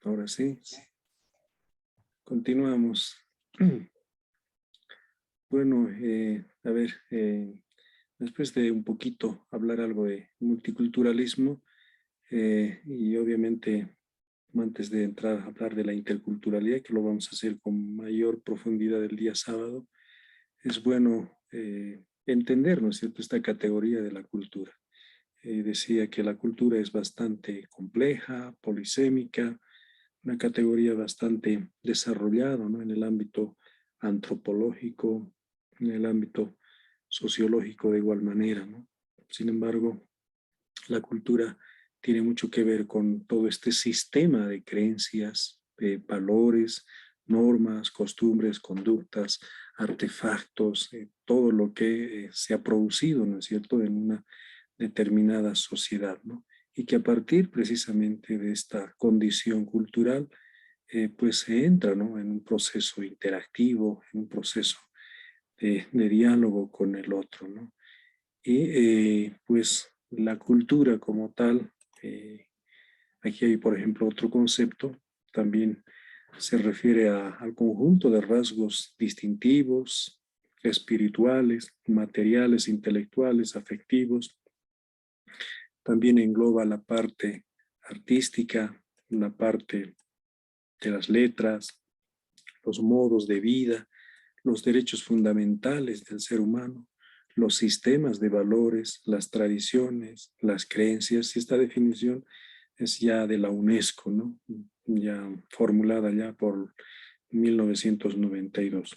Ahora sí, continuamos. Bueno, a ver, después de un poquito hablar algo de multiculturalismo y obviamente antes de entrar a hablar de la interculturalidad, que lo vamos a hacer con mayor profundidad el día sábado, es bueno entender, ¿no es cierto?, esta categoría de la cultura. Decía que la cultura es bastante compleja, polisémica, una categoría bastante desarrollada, ¿no?, en el ámbito antropológico, en el ámbito sociológico de igual manera, ¿no? Sin embargo, la cultura tiene mucho que ver con todo este sistema de creencias, de valores, normas, costumbres, conductas, artefactos, todo lo que se ha producido, ¿no es cierto?, en una determinada sociedad, ¿no? Y que a partir precisamente de esta condición cultural, pues se entra, ¿no?, en un proceso interactivo, en un proceso de diálogo con el otro, ¿no? Y pues la cultura como tal, aquí hay por ejemplo otro concepto, también se refiere al conjunto de rasgos distintivos, espirituales, materiales, intelectuales, afectivos. También engloba la parte artística, la parte de las letras, los modos de vida, los derechos fundamentales del ser humano, los sistemas de valores, las tradiciones, las creencias, y esta definición es ya de la UNESCO, ¿no?, ya formulada ya por 1992.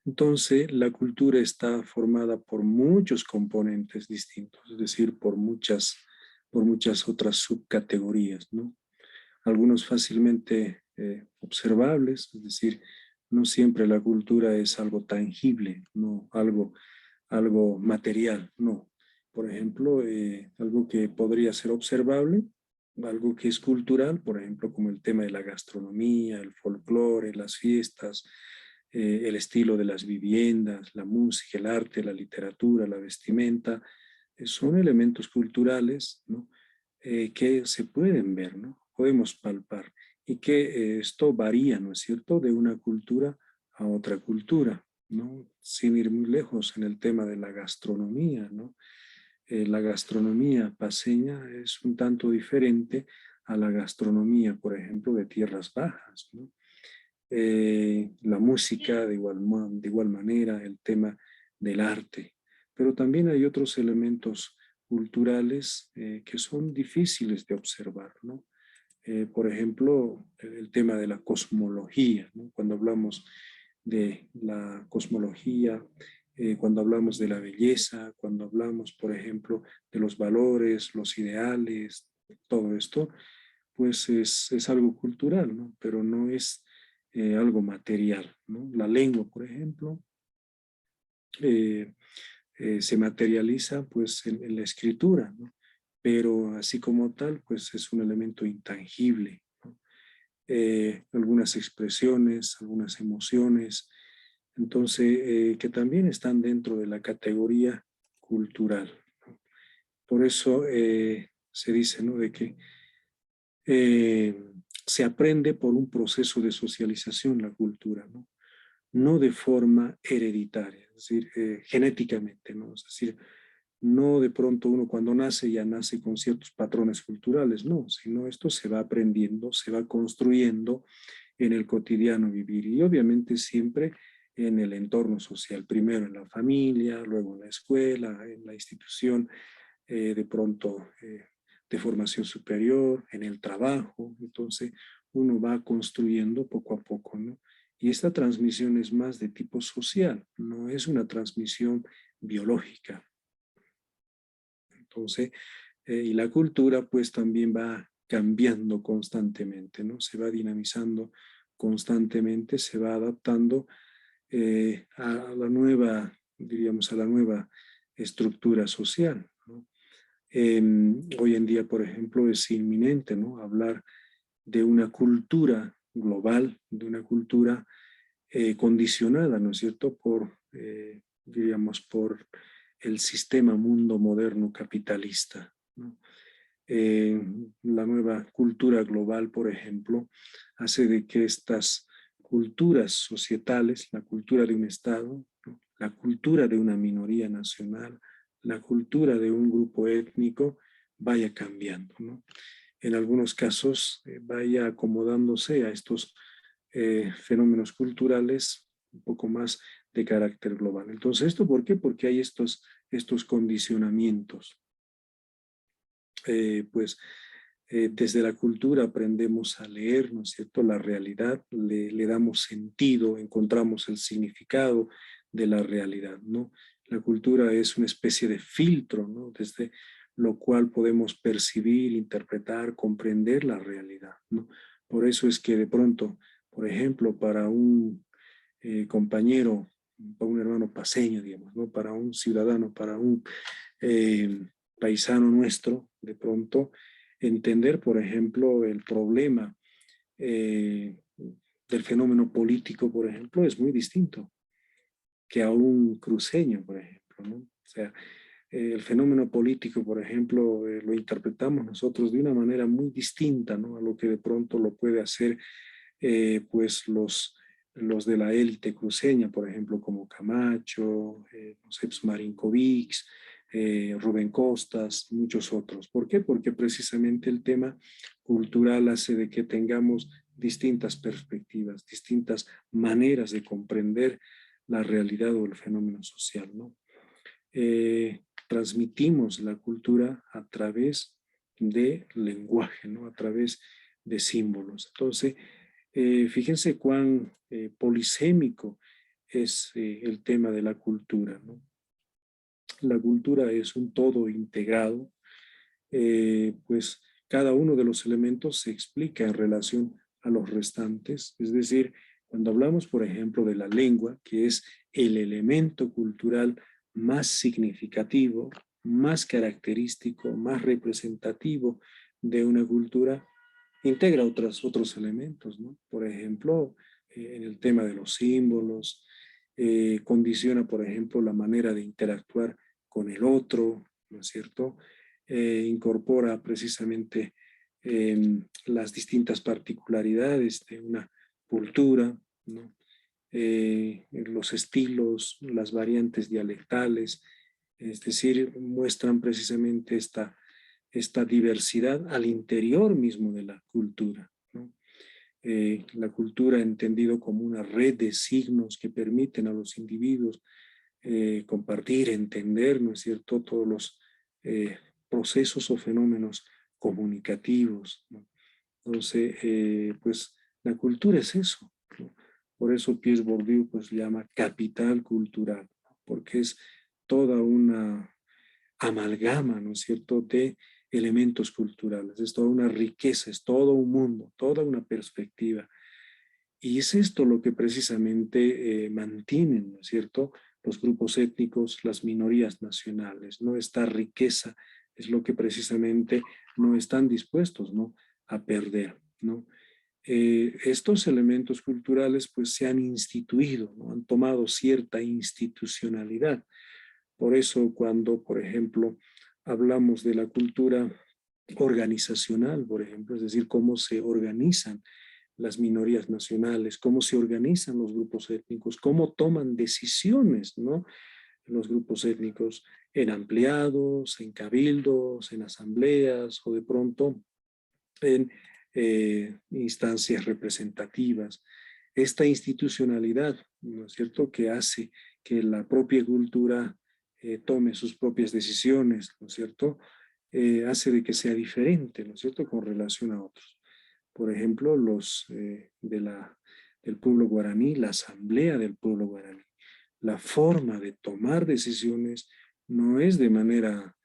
Entonces, la cultura está formada por muchos componentes distintos, es decir, por muchas otras subcategorías, ¿no? Algunos fácilmente observables, es decir, no siempre la cultura es algo tangible, no algo material, no. Por ejemplo, algo que podría ser observable, algo que es cultural, por ejemplo, como el tema de la gastronomía, el folclore, las fiestas, el estilo de las viviendas, la música, el arte, la literatura, la vestimenta, son elementos culturales, ¿no?, que se pueden ver, ¿no?, podemos palpar, y que esto varía, ¿no es cierto?, de una cultura a otra cultura, ¿no? Sin ir muy lejos en el tema de la gastronomía, ¿no? La gastronomía paceña es un tanto diferente a la gastronomía, por ejemplo, de tierras bajas, ¿no? La música de igual manera, el tema del arte, pero también hay otros elementos culturales que son difíciles de observar, ¿no? Por ejemplo, el tema de la cosmología, ¿no? Cuando hablamos de la cosmología, cuando hablamos de la belleza, cuando hablamos, por ejemplo, de los valores, los ideales, todo esto, pues es algo cultural, ¿no? Pero no es algo material, ¿no? La lengua, por ejemplo, eh, se materializa pues en la escritura, ¿no? Pero así como tal, pues es un elemento intangible, ¿no? Algunas expresiones, algunas emociones, entonces, que también están dentro de la categoría cultural, ¿no? Por eso se dice, ¿no?, de que se aprende por un proceso de socialización la cultura, ¿no? No de forma hereditaria, es decir, genéticamente, ¿no? Es decir, no de pronto uno cuando nace ya nace con ciertos patrones culturales, no, sino esto se va aprendiendo, se va construyendo en el cotidiano vivir y obviamente siempre en el entorno social, primero en la familia, luego en la escuela, en la institución, de pronto de formación superior, en el trabajo, entonces uno va construyendo poco a poco, ¿no? Y esta transmisión es más de tipo social, no es una transmisión biológica. Entonces, y la cultura pues también va cambiando constantemente, ¿no? Se va dinamizando constantemente, se va adaptando a la nueva, diríamos, a la nueva estructura social, ¿no? Hoy en día, por ejemplo, es inminente, ¿no?, hablar de una cultura global, de una cultura condicionada, ¿no es cierto?, por, diríamos, por el sistema mundo moderno capitalista, ¿no? La nueva cultura global, por ejemplo, hace de que estas culturas societales, la cultura de un Estado, ¿no? La cultura de una minoría nacional, la cultura de un grupo étnico, vaya cambiando, ¿no? En algunos casos vaya acomodándose a estos fenómenos culturales un poco más de carácter global. Entonces, ¿esto por qué? Porque hay estos condicionamientos. Pues desde la cultura aprendemos a leer, ¿no es cierto?, la realidad, le damos sentido, encontramos el significado de la realidad, ¿no? La cultura es una especie de filtro, ¿no?, desde lo cual podemos percibir, interpretar, comprender la realidad, ¿no? Por eso es que de pronto, por ejemplo, para un compañero, para un hermano paseño, digamos, ¿no?, para un ciudadano, para un eh, paisano nuestro, de pronto, entender, por ejemplo, el problema eh, del fenómeno político, por ejemplo, es muy distinto que a un cruceño, por ejemplo, ¿no? O sea, el fenómeno político, por ejemplo, lo interpretamos nosotros de una manera muy distinta, ¿no?, a lo que de pronto lo puede hacer pues los de la élite cruceña, por ejemplo, como Camacho, no sé, pues Marinkovic, Rubén Costas, muchos otros. ¿Por qué? Porque precisamente el tema cultural hace de que tengamos distintas perspectivas, distintas maneras de comprender la realidad o el fenómeno social, ¿no? Transmitimos la cultura a través de lenguaje, ¿no? A través de símbolos. Entonces, fíjense cuán polisémico es el tema de la cultura, ¿no? La cultura es un todo integrado, pues cada uno de los elementos se explica en relación a los restantes. Es decir, cuando hablamos, por ejemplo, de la lengua, que es el elemento cultural más significativo, más característico, más representativo de una cultura, integra otros elementos, ¿no? Por ejemplo, en el tema de los símbolos, condiciona, por ejemplo, la manera de interactuar con el otro, ¿no es cierto? Incorpora precisamente las distintas particularidades de una cultura, ¿no? Los estilos, las variantes dialectales, es decir, muestran precisamente esta diversidad al interior mismo de la cultura, ¿no? La cultura entendido como una red de signos que permiten a los individuos compartir, entender, ¿no es cierto?, todos los procesos o fenómenos comunicativos, ¿no? Entonces, pues la cultura es eso, ¿no? Por eso Pierre Bourdieu pues llama capital cultural, ¿no?, porque es toda una amalgama, ¿no es cierto?, de elementos culturales, es toda una riqueza, es todo un mundo, toda una perspectiva. Y es esto lo que precisamente mantienen, ¿no es cierto?, los grupos étnicos, las minorías nacionales, ¿no? Esta riqueza es lo que precisamente no están dispuestos, ¿no?, a perder, ¿no? Estos elementos culturales pues se han instituido, ¿no?, han tomado cierta institucionalidad. Por eso cuando, por ejemplo, hablamos de la cultura organizacional, por ejemplo, es decir, cómo se organizan las minorías nacionales, cómo se organizan los grupos étnicos, cómo toman decisiones, ¿no?, los grupos étnicos en ampliados, en cabildos, en asambleas o de pronto en instancias representativas. Esta institucionalidad, ¿no es cierto?, que hace que la propia cultura tome sus propias decisiones, ¿no es cierto?, hace de que sea diferente, ¿no es cierto?, con relación a otros. Por ejemplo, los del pueblo guaraní, la asamblea del pueblo guaraní. La forma de tomar decisiones no es de manera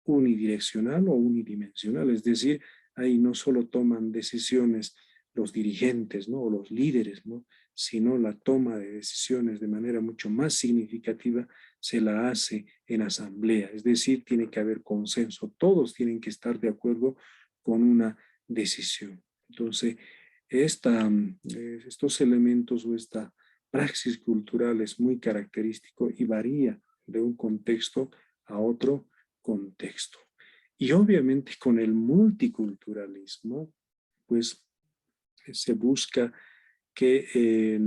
unidireccional o unidimensional, es decir, ahí no solo toman decisiones los dirigentes, ¿no?, o los líderes, ¿no?, sino la toma de decisiones de manera mucho más significativa se la hace en asamblea, es decir, tiene que haber consenso, todos tienen que estar de acuerdo con una decisión. Entonces, estos elementos o esta praxis cultural es muy característico y varía de un contexto a otro contexto. Y obviamente con el multiculturalismo, pues se busca que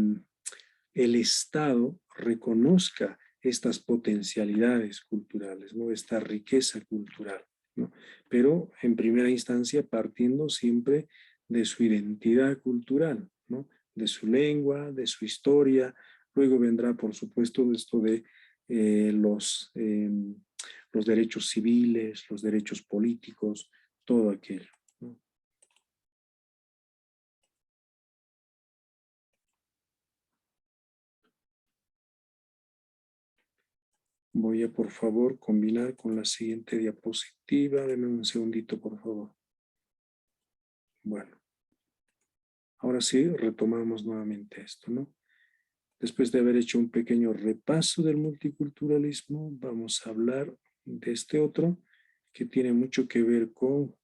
el Estado reconozca estas potencialidades culturales, ¿no? Esta riqueza cultural, ¿no? Pero en primera instancia partiendo siempre de su identidad cultural, ¿no? De su lengua, de su historia. Luego vendrá, por supuesto, esto de los derechos civiles, los derechos políticos, todo aquello, ¿no? Voy a, por favor, combinar con la siguiente diapositiva. Denme un segundito, por favor. Bueno, ahora sí, retomamos nuevamente esto, ¿no? Después de haber hecho un pequeño repaso del multiculturalismo, vamos a hablar de este otro que tiene mucho que ver con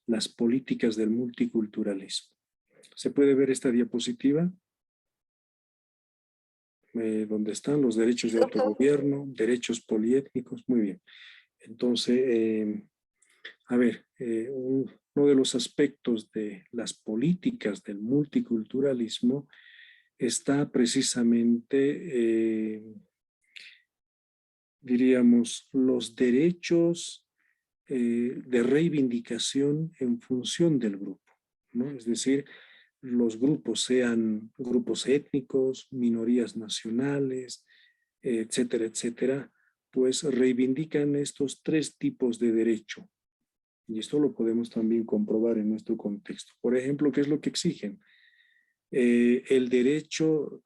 las políticas del multiculturalismo. ¿Se puede ver esta diapositiva? Donde están los derechos de autogobierno, derechos poliétnicos, muy bien. Entonces, a ver, uno de los aspectos de las políticas del multiculturalismo está precisamente, diríamos, los derechos de reivindicación en función del grupo, ¿no? Es decir, los grupos sean grupos étnicos, minorías nacionales, etcétera, etcétera, pues reivindican estos tres tipos de derecho. Y esto lo podemos también comprobar en nuestro contexto. Por ejemplo, ¿qué es lo que exigen? El derecho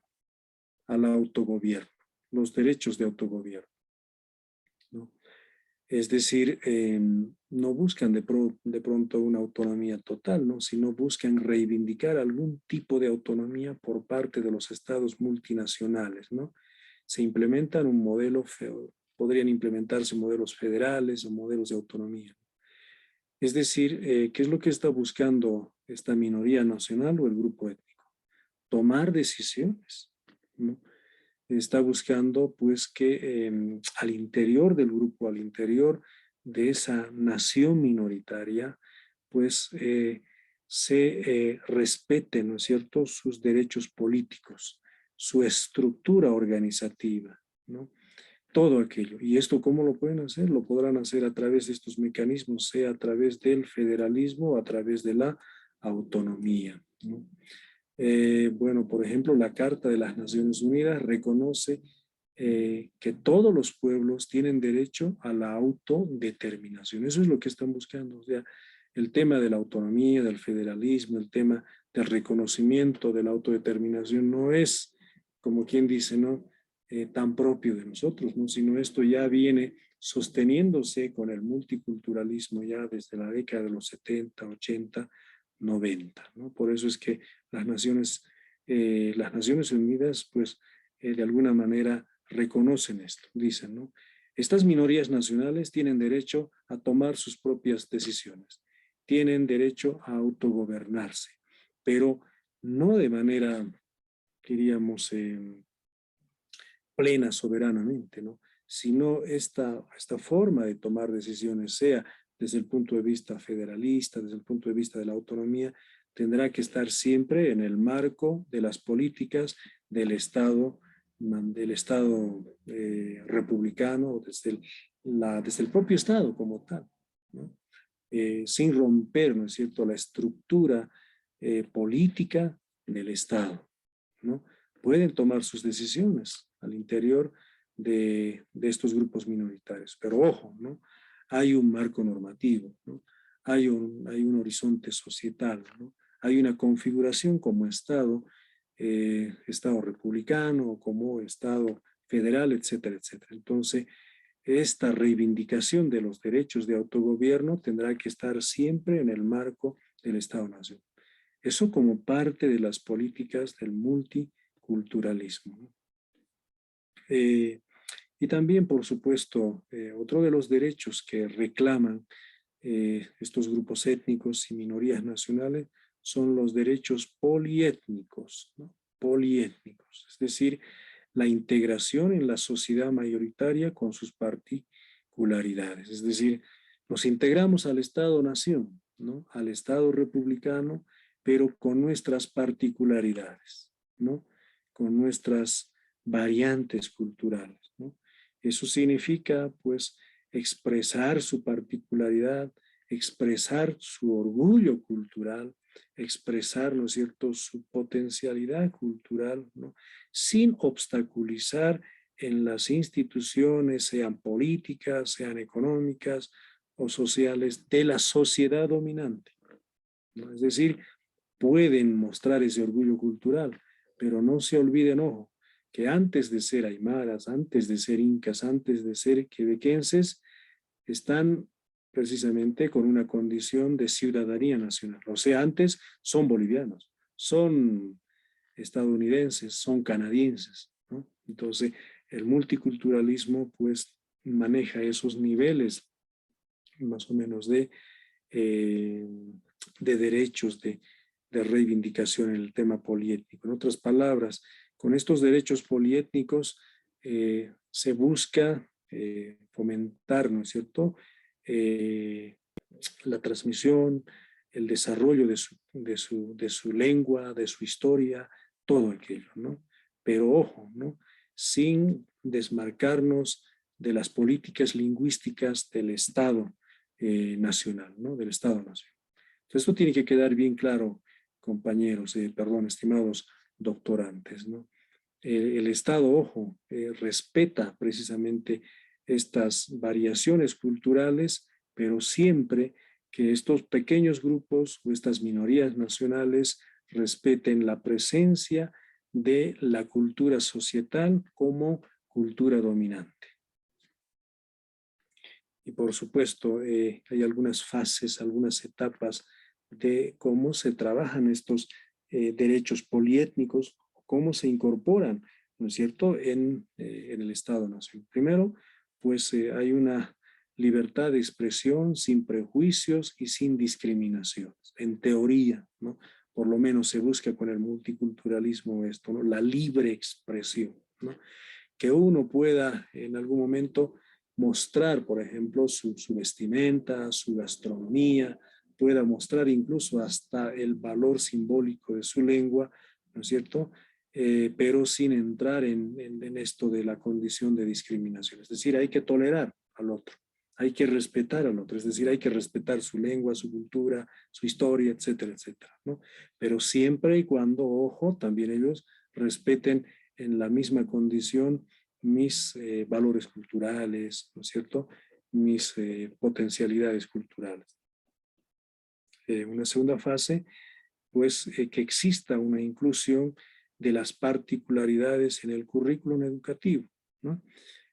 al autogobierno, los derechos de autogobierno, ¿no? Es decir, no buscan de pronto una autonomía total, ¿no? Sino buscan reivindicar algún tipo de autonomía por parte de los estados multinacionales, ¿no? Se implementan un modelo, podrían implementarse modelos federales o modelos de autonomía. Es decir, ¿qué es lo que está buscando esta minoría nacional o el grupo étnico? Tomar decisiones, ¿no? Está buscando pues que al interior del grupo, al interior de esa nación minoritaria, pues se respeten, ¿no es cierto?, sus derechos políticos, su estructura organizativa, ¿no? Todo aquello. ¿Y esto cómo lo pueden hacer? Lo podrán hacer a través de estos mecanismos, sea a través del federalismo o a través de la autonomía, ¿no? Bueno, por ejemplo, la Carta de las Naciones Unidas reconoce que todos los pueblos tienen derecho a la autodeterminación. Eso es lo que están buscando. O sea, el tema de la autonomía, del federalismo, el tema del reconocimiento de la autodeterminación no es, como quien dice, ¿no? Tan propio de nosotros, ¿no? Sino esto ya viene sosteniéndose con el multiculturalismo ya desde la década de los 70, 80, 90, ¿no? Por eso es que las Naciones Unidas, pues, de alguna manera reconocen esto, dicen, ¿no? Estas minorías nacionales tienen derecho a tomar sus propias decisiones, tienen derecho a autogobernarse, pero no de manera, diríamos, plena, soberanamente, ¿no? Sino esta forma de tomar decisiones, sea desde el punto de vista federalista, desde el punto de vista de la autonomía, tendrá que estar siempre en el marco de las políticas del Estado republicano, desde el propio Estado como tal, ¿no? Sin romper, ¿no es cierto?, la estructura política del Estado, ¿no? Pueden tomar sus decisiones al interior de estos grupos minoritarios, pero ojo, ¿no? Hay un marco normativo, ¿no? Hay un horizonte societal, ¿no? Hay una configuración como Estado, Estado republicano, como Estado federal, etcétera, etcétera. Entonces, esta reivindicación de los derechos de autogobierno tendrá que estar siempre en el marco del Estado-Nación. Eso como parte de las políticas del multiculturalismo, ¿no? Y también, por supuesto, otro de los derechos que reclaman estos grupos étnicos y minorías nacionales son los derechos poliétnicos, ¿no? Poliétnicos, es decir, la integración en la sociedad mayoritaria con sus particularidades. Es decir, nos integramos al Estado-nación, ¿no? Al Estado republicano, pero con nuestras particularidades, ¿no? Con nuestras variantes culturales, ¿no? Eso significa, pues, expresar su particularidad, expresar su orgullo cultural, expresar, ¿no es cierto?, su potencialidad cultural, ¿no? Sin obstaculizar en las instituciones, sean políticas, sean económicas o sociales, de la sociedad dominante, ¿no? Es decir, pueden mostrar ese orgullo cultural, pero no se olviden, ojo, que antes de ser aymaras, antes de ser incas, antes de ser quebequenses, están precisamente con una condición de ciudadanía nacional. O sea, antes son bolivianos, son estadounidenses, son canadienses, ¿no? Entonces, el multiculturalismo pues maneja esos niveles más o menos eh, de derechos, de reivindicación en el tema poliétnico. En otras palabras, con estos derechos poliétnicos se busca fomentar, ¿no es cierto?, la transmisión, el desarrollo de su lengua, de su historia, todo aquello, ¿no? Pero ojo, ¿no? Sin desmarcarnos de las políticas lingüísticas del Estado nacional, ¿no? Del Estado nacional. Entonces, esto tiene que quedar bien claro, compañeros, perdón, estimados doctorantes, ¿no? El Estado, ojo, respeta precisamente estas variaciones culturales, pero siempre que estos pequeños grupos o estas minorías nacionales respeten la presencia de la cultura societal como cultura dominante. Y por supuesto, hay algunas fases, algunas etapas de cómo se trabajan estos derechos poliétnicos, cómo se incorporan, ¿no es cierto?, en el Estado-Nación. Primero, pues hay una libertad de expresión sin prejuicios y sin discriminaciones, en teoría, ¿no? Por lo menos se busca con el multiculturalismo esto, ¿no? La libre expresión, ¿no? Que uno pueda en algún momento mostrar, por ejemplo, su vestimenta, su gastronomía, pueda mostrar incluso hasta el valor simbólico de su lengua, ¿no es cierto?, pero sin entrar en esto de la condición de discriminación. Es decir, hay que tolerar al otro, hay que respetar al otro, es decir, hay que respetar su lengua, su cultura, su historia, etcétera, etcétera, ¿no? Pero siempre y cuando, ojo, también ellos respeten en la misma condición mis valores culturales, ¿no es cierto?, mis potencialidades culturales. Una segunda fase, pues que exista una inclusión de las particularidades en el currículum educativo, ¿no?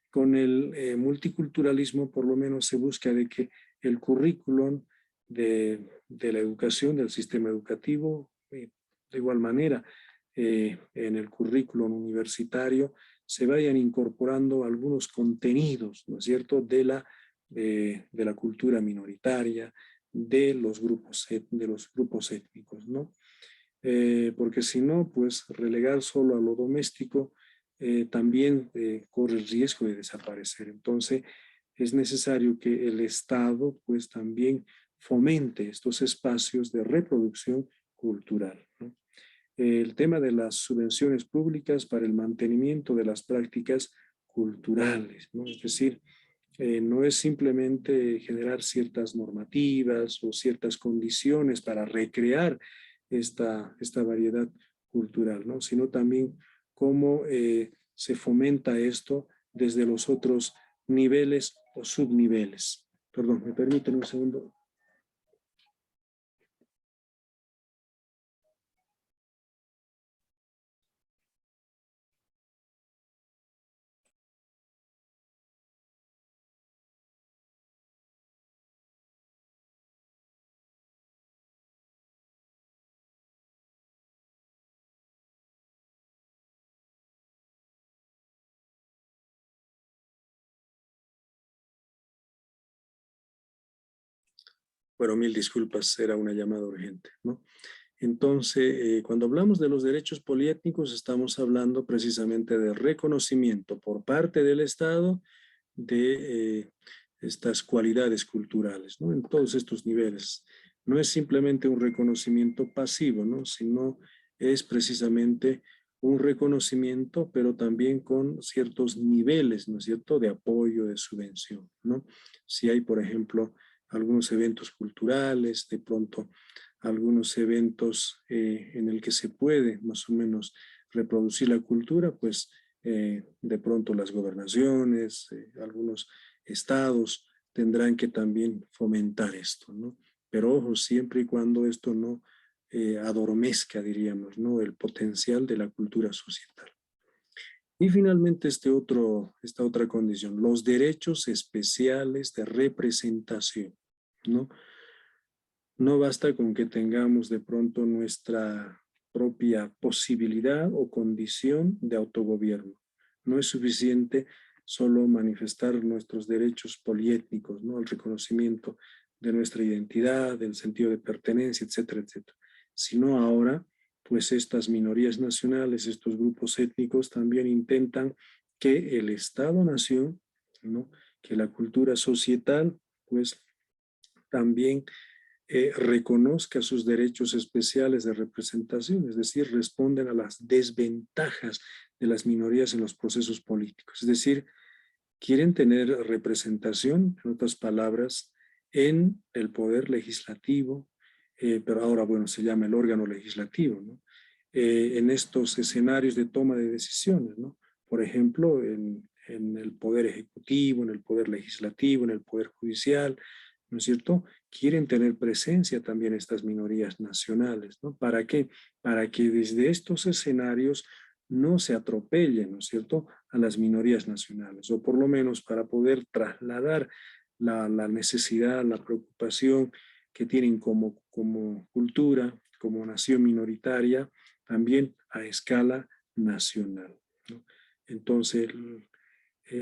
Con el multiculturalismo por lo menos se busca de que el currículum de la educación, del sistema educativo, de igual manera en el currículum universitario, se vayan incorporando algunos contenidos, ¿no es cierto?, de la cultura minoritaria, de los grupos étnicos, ¿no? Porque si no, pues relegar solo a lo doméstico también corre el riesgo de desaparecer. Entonces, es necesario que el Estado, pues también fomente estos espacios de reproducción cultural, ¿no? El tema de las subvenciones públicas para el mantenimiento de las prácticas culturales, ¿no? Es decir, no es simplemente generar ciertas normativas o ciertas condiciones para recrear esta variedad cultural, ¿no? Sino también cómo se fomenta esto desde los otros niveles o subniveles. Perdón, ¿me permiten un segundo? Bueno, mil disculpas, era una llamada urgente, ¿no? Entonces, cuando hablamos de los derechos poliétnicos, estamos hablando precisamente de reconocimiento por parte del Estado de estas cualidades culturales, ¿no? En todos estos niveles. No es simplemente un reconocimiento pasivo, ¿no? Sino es precisamente un reconocimiento, pero también con ciertos niveles, ¿no es cierto?, de apoyo, de subvención, ¿no? Si hay, por ejemplo, algunos eventos culturales, de pronto algunos eventos en el que se puede más o menos reproducir la cultura, pues de pronto las gobernaciones, algunos estados tendrán que también fomentar esto, ¿no? Pero ojo, siempre y cuando esto no adormezca, diríamos, ¿no? El potencial de la cultura societal. Y finalmente esta otra condición, los derechos especiales de representación, ¿no? No basta con que tengamos de pronto nuestra propia posibilidad o condición de autogobierno. No es suficiente solo manifestar nuestros derechos poliétnicos, ¿no? El reconocimiento de nuestra identidad, del sentido de pertenencia, etcétera, etcétera. Sino ahora, pues estas minorías nacionales, estos grupos étnicos también intentan que el Estado-nación, ¿no? Que la cultura societal, pues también reconozca sus derechos especiales de representación, es decir, responden a las desventajas de las minorías en los procesos políticos. Es decir, quieren tener representación, en otras palabras, en el poder legislativo, pero ahora, bueno, se llama el órgano legislativo, ¿no? En estos escenarios de toma de decisiones, ¿no? Por ejemplo, en el poder ejecutivo, en el poder legislativo, en el poder judicial, ¿no es cierto? Quieren tener presencia también estas minorías nacionales, ¿no? ¿Para qué? Para que desde estos escenarios no se atropellen, ¿no es cierto?, a las minorías nacionales, o por lo menos para poder trasladar la necesidad, la preocupación que tienen como cultura, como nación minoritaria, también a escala nacional, ¿no? Entonces,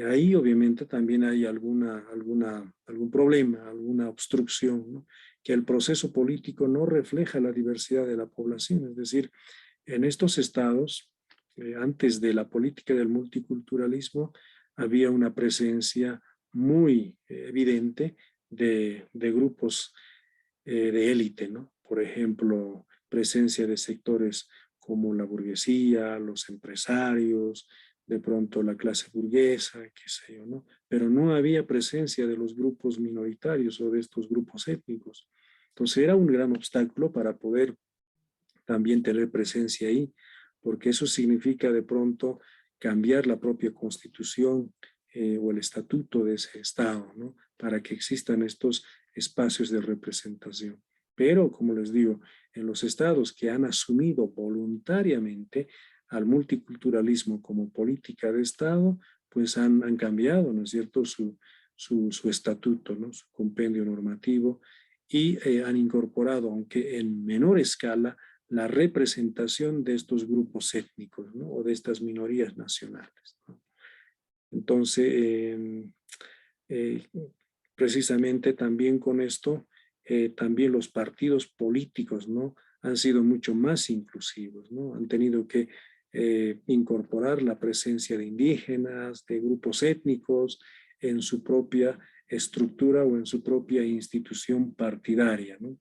ahí obviamente también hay algún problema, alguna obstrucción, ¿no? Que el proceso político no refleja la diversidad de la población, es decir, en estos estados, antes de la política del multiculturalismo, había una presencia muy evidente de grupos de élite, ¿no? Por ejemplo, presencia de sectores como la burguesía, los empresarios, de pronto la clase burguesa, qué sé yo, ¿no? Pero no había presencia de los grupos minoritarios o de estos grupos étnicos. Entonces era un gran obstáculo para poder también tener presencia ahí, porque eso significa de pronto cambiar la propia constitución o el estatuto de ese estado, ¿no? Para que existan estos espacios de representación. Pero, como les digo, en los estados que han asumido voluntariamente al multiculturalismo como política de Estado, pues han cambiado, ¿no es cierto?, su estatuto, ¿no?, su compendio normativo, y han incorporado, aunque en menor escala, la representación de estos grupos étnicos, ¿no?, o de estas minorías nacionales, ¿no? Entonces, eh, precisamente también con esto, también los partidos políticos, ¿no?, han sido mucho más inclusivos, ¿no? Han tenido que incorporar la presencia de indígenas, de grupos étnicos en su propia estructura o en su propia institución partidaria, ¿no?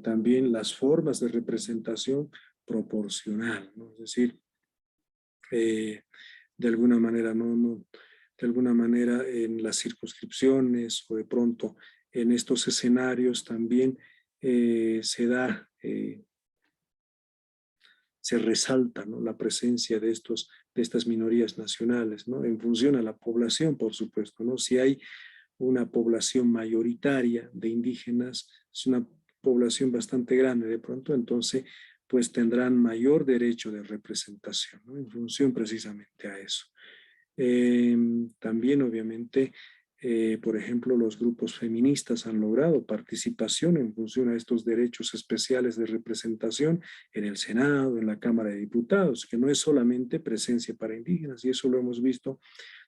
También las formas de representación proporcional, ¿no? Es decir, eh, de alguna manera, de alguna manera en las circunscripciones o de pronto en estos escenarios también se resalta, ¿no?, la presencia de estas minorías nacionales, ¿no?, en función a la población, por supuesto, ¿no? Si hay una población mayoritaria de indígenas, es una población bastante grande de pronto, entonces pues tendrán mayor derecho de representación, ¿no?, en función precisamente a eso. También obviamente, por ejemplo, los grupos feministas han logrado participación en función a estos derechos especiales de representación en el Senado, en la Cámara de Diputados, que no es solamente presencia para indígenas, y eso lo hemos visto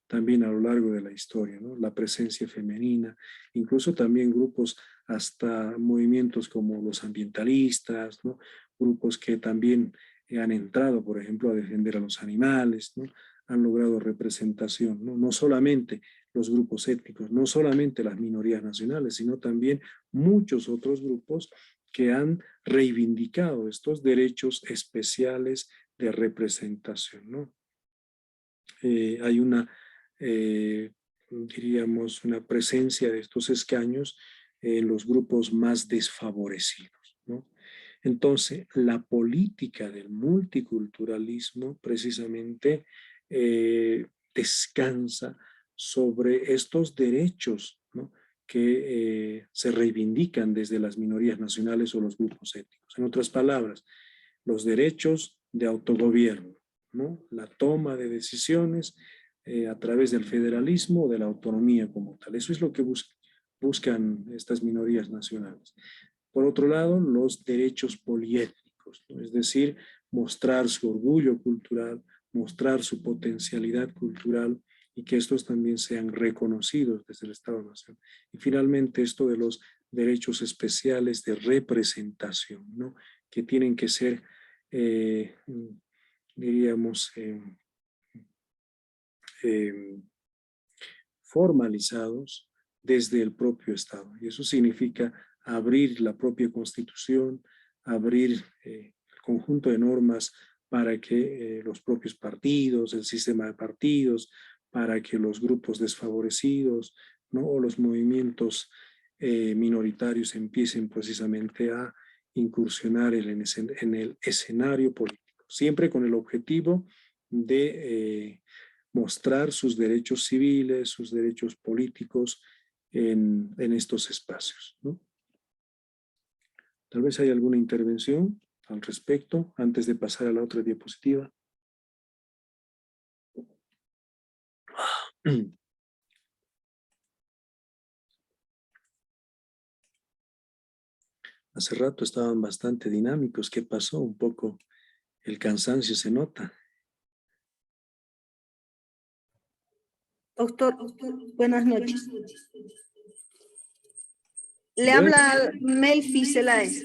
también a lo largo de la historia, ¿no? La presencia femenina, incluso también grupos, hasta movimientos como los ambientalistas, ¿no?, grupos que también han entrado, por ejemplo, a defender a los animales, ¿no?, han logrado representación, ¿no? No solamente los grupos étnicos, no solamente las minorías nacionales, sino también muchos otros grupos que han reivindicado estos derechos especiales de representación, ¿no? Hay una, diríamos, una presencia de estos escaños en los grupos más desfavorecidos, ¿no? Entonces, la política del multiculturalismo precisamente descansa sobre estos derechos, ¿no? Que se reivindican desde las minorías nacionales o los grupos étnicos. En otras palabras, los derechos de autogobierno, ¿no? La toma de decisiones a través del federalismo o de la autonomía como tal. Eso es lo que buscan estas minorías nacionales. Por otro lado, los derechos poliétnicos, ¿no? Es decir, mostrar su orgullo cultural, mostrar su potencialidad cultural y que estos también sean reconocidos desde el Estado-Nación. Y finalmente, esto de los derechos especiales de representación, ¿no? Que tienen que ser, diríamos, formalizados desde el propio Estado. Y eso significa abrir la propia Constitución, abrir el conjunto de normas para que los propios partidos, el sistema de partidos, para que los grupos desfavorecidos, ¿no? O los movimientos minoritarios empiecen precisamente a incursionar en el escenario político, siempre con el objetivo de mostrar sus derechos civiles, sus derechos políticos en estos espacios, ¿no? Tal vez hay alguna intervención al respecto antes de pasar a la otra diapositiva. Hace rato estaban bastante dinámicos. ¿Qué pasó? Un poco el cansancio se nota. Doctor, buenas noches. Le Bueno, habla Melfi Celáez.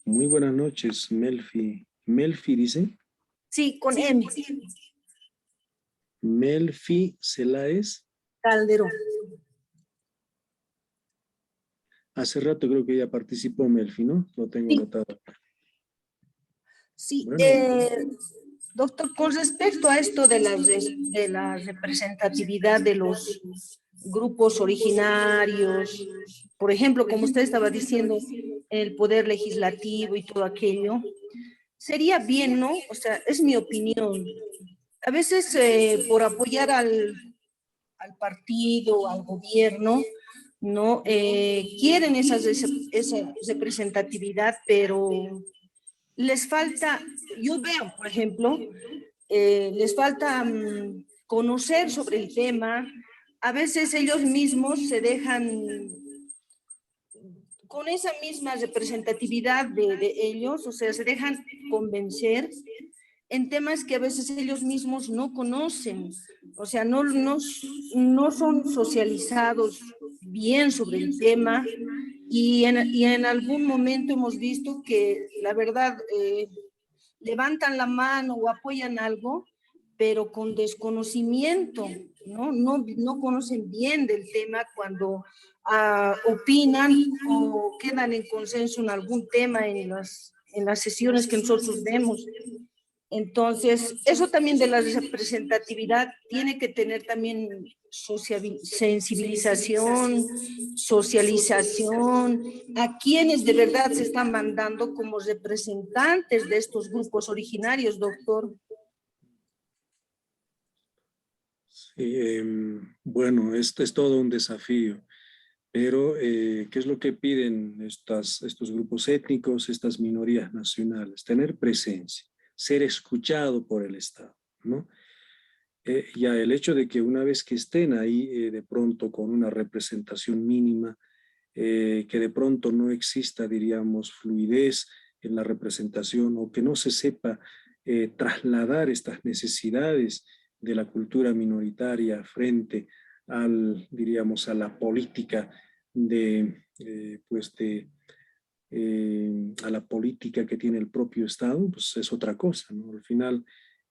muy buenas noches, Melfi. ¿Melfi dice? Sí, con M. Melfi Celáez. Calderón. Hace rato creo que ya participó Melfi, ¿no? Lo tengo Sí. anotado. Sí, Bueno. doctor, con respecto a esto de la representatividad de los grupos originarios, por ejemplo, como usted estaba diciendo, el poder legislativo y todo aquello, sería bien, ¿no? O sea, es mi opinión. A veces por apoyar al partido, al gobierno, ¿no? Quieren esa representatividad, pero les falta, yo veo, por ejemplo, les falta conocer sobre el tema. A veces ellos mismos se dejan con esa misma representatividad de ellos, o sea, se dejan convencer en temas que a veces ellos mismos no conocen, o sea, no son socializados bien sobre el tema y en algún momento hemos visto que la verdad levantan la mano o apoyan algo, pero con desconocimiento, ¿no? No conocen bien del tema cuando opinan o quedan en consenso en algún tema en las sesiones que nosotros vemos. Entonces, eso también de la representatividad tiene que tener también sensibilización, socialización, a quienes de verdad se están mandando como representantes de estos grupos originarios, doctor. Sí, bueno, esto es todo un desafío, pero ¿qué es lo que piden estos grupos étnicos, estas minorías nacionales? Tener presencia, ser escuchado por el Estado, ¿no? Ya el hecho de que una vez que estén ahí de pronto con una representación mínima, que de pronto no exista, diríamos, fluidez en la representación o que no se sepa trasladar estas necesidades de la cultura minoritaria frente diríamos, a la política a la política que tiene el propio Estado, pues es otra cosa, ¿no? Al final,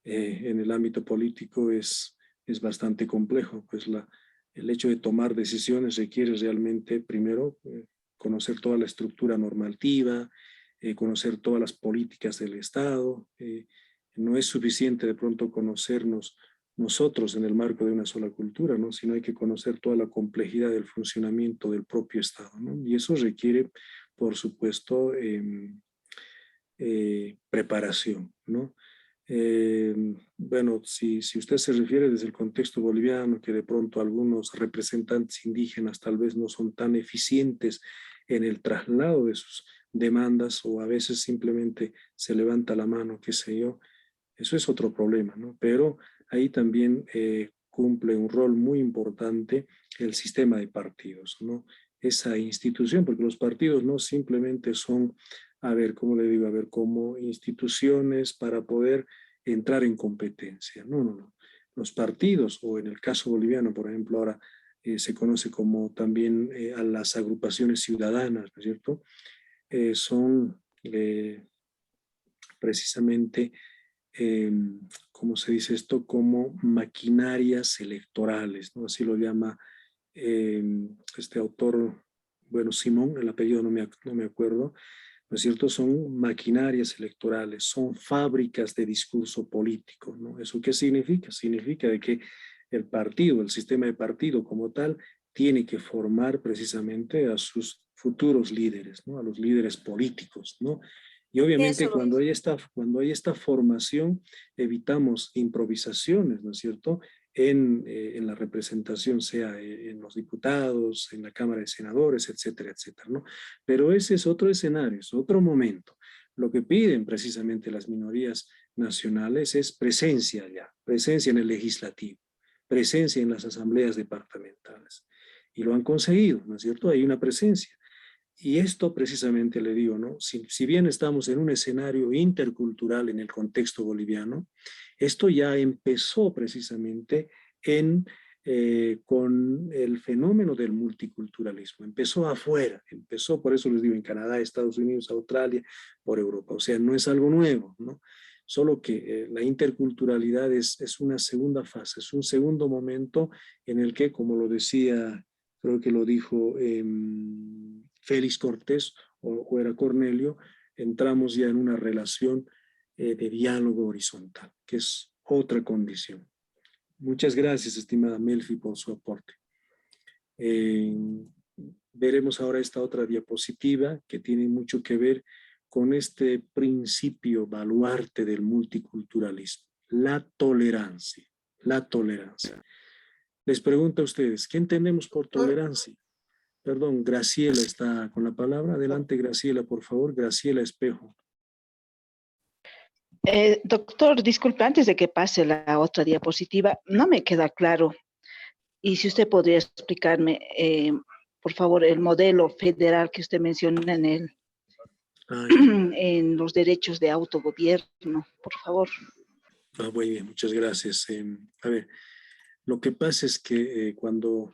en el ámbito político es bastante complejo, pues el hecho de tomar decisiones requiere realmente, primero, conocer toda la estructura normativa, conocer todas las políticas del Estado. No es suficiente de pronto conocernos nosotros en el marco de una sola cultura, ¿no? Sino hay que conocer toda la complejidad del funcionamiento del propio Estado, ¿no? Y eso requiere, por supuesto, preparación, ¿no? Bueno, si usted se refiere desde el contexto boliviano, que de pronto algunos representantes indígenas tal vez no son tan eficientes en el traslado de sus demandas o a veces simplemente se levanta la mano, qué sé yo, eso es otro problema, ¿no? Pero ahí también cumple un rol muy importante el sistema de partidos, ¿no? Esa institución, porque los partidos no simplemente son, a ver, ¿cómo le digo? A ver, como instituciones para poder entrar en competencia. No, no, no. Los partidos, o en el caso boliviano, por ejemplo, ahora se conoce como también a las agrupaciones ciudadanas, ¿no es cierto? Son precisamente eh, ¿cómo se dice esto? Como maquinarias electorales, ¿no? Así lo llama eh, este autor, bueno, Simón, el apellido no me acuerdo, ¿no es cierto? Son maquinarias electorales, son fábricas de discurso político, ¿no? ¿Eso qué significa? Significa de que el partido, el sistema de partido como tal, tiene que formar precisamente a sus futuros líderes, ¿no? A los líderes políticos, ¿no? Y obviamente Eso lo cuando hay esta formación, evitamos improvisaciones, ¿no es cierto? En la representación, sea en los diputados, en la Cámara de Senadores, etcétera, etcétera, ¿no? Pero ese es otro escenario, es otro momento. Lo que piden precisamente las minorías nacionales es presencia allá, presencia en el legislativo, presencia en las asambleas departamentales. Y lo han conseguido, ¿no es cierto? Hay una presencia. Y esto precisamente le digo, ¿no? Si bien estamos en un escenario intercultural en el contexto boliviano, esto ya empezó precisamente con el fenómeno del multiculturalismo. Empezó afuera, empezó, por eso les digo, en Canadá, Estados Unidos, Australia, por Europa. O sea, no es algo nuevo, ¿no? Solo que la interculturalidad es una segunda fase, es un segundo momento en el que, como lo decía, creo que lo dijo Félix Cortés o era Cornelio, entramos ya en una relación de diálogo horizontal, que es otra condición. Muchas gracias, estimada Melfi, por su aporte. Eh, Veremos ahora esta otra diapositiva que tiene mucho que ver con este principio baluarte del multiculturalismo, la tolerancia, la tolerancia. Les pregunto a ustedes, ¿qué entendemos por tolerancia? Perdón, Graciela está con la palabra. Adelante, Graciela, por favor. Graciela Espejo. Doctor, disculpe, antes de que pase la otra diapositiva, no me queda claro. Y si usted podría explicarme, por favor, el modelo federal que usted menciona en los derechos de autogobierno, por favor. Muy bien, muchas gracias. A ver, lo que pasa es que cuando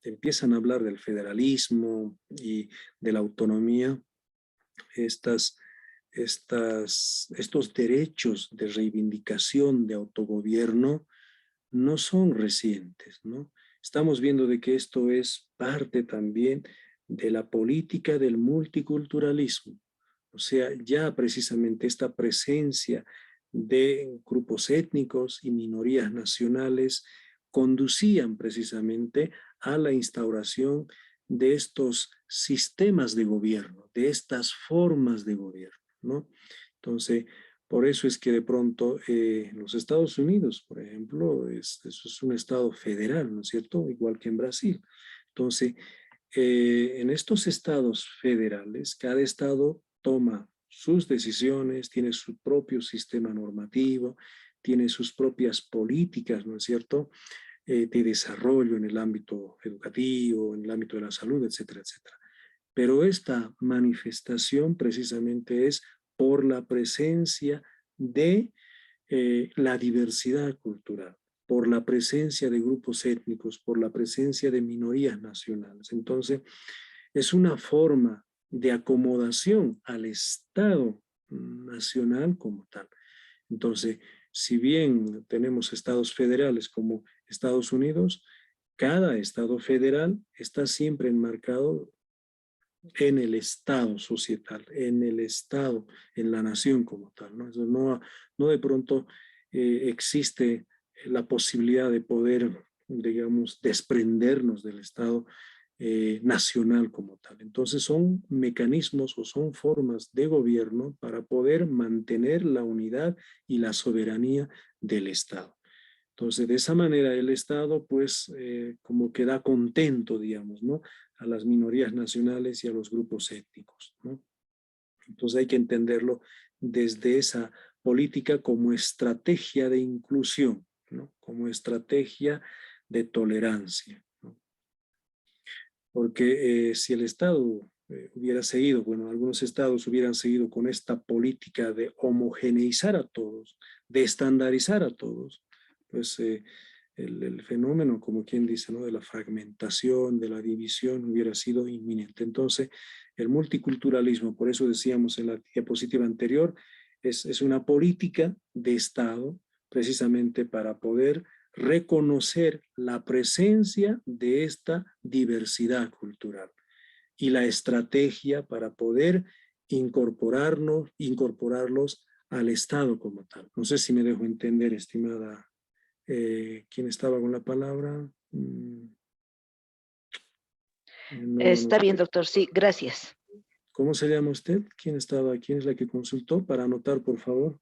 empiezan a hablar del federalismo y de la autonomía, estos derechos de reivindicación de autogobierno no son recientes, ¿no? Estamos viendo de que esto es parte también de la política del multiculturalismo. O sea, ya precisamente esta presencia de grupos étnicos y minorías nacionales conducían precisamente a la instauración de estos sistemas de gobierno, de estas formas de gobierno, ¿no? Entonces, por eso es que de pronto en los Estados Unidos, por ejemplo, eso es un estado federal, ¿no es cierto? Igual que en Brasil. Entonces, en estos estados federales, cada estado toma sus decisiones, tiene su propio sistema normativo, tiene sus propias políticas, ¿no es cierto?, de desarrollo en el ámbito educativo, en el ámbito de la salud, etcétera, etcétera. Pero esta manifestación precisamente es por la presencia de la diversidad cultural, por la presencia de grupos étnicos, por la presencia de minorías nacionales. Entonces, es una forma de acomodación al Estado nacional como tal. Entonces, si bien tenemos estados federales como Estados Unidos, cada estado federal está siempre enmarcado en el estado societal, en el estado, en la nación como tal, ¿no? Eso no de pronto existe la posibilidad de poder, digamos, desprendernos del estado nacional como tal. Entonces son mecanismos o son formas de gobierno para poder mantener la unidad y la soberanía del estado. Entonces, de esa manera el Estado, pues, como que da contento, digamos, ¿no? A las minorías nacionales y a los grupos étnicos, ¿no? Entonces hay que entenderlo desde esa política como estrategia de inclusión, ¿no? Como estrategia de tolerancia, ¿no? Porque si el Estado hubiera seguido, bueno, algunos estados hubieran seguido con esta política de homogeneizar a todos, de estandarizar a todos, pues el fenómeno, como quien dice, ¿no? De la fragmentación, de la división, hubiera sido inminente. Entonces, el multiculturalismo, por eso decíamos en la diapositiva anterior, es una política de Estado precisamente para poder reconocer la presencia de esta diversidad cultural y la estrategia para poder incorporarlos al Estado como tal. No sé si me dejo entender, estimada. ¿Quién estaba con la palabra? No Está bien, sé. doctor, sí, gracias. ¿Cómo se llama usted? ¿Quién estaba? ¿Quién es la que consultó? Para anotar, por favor.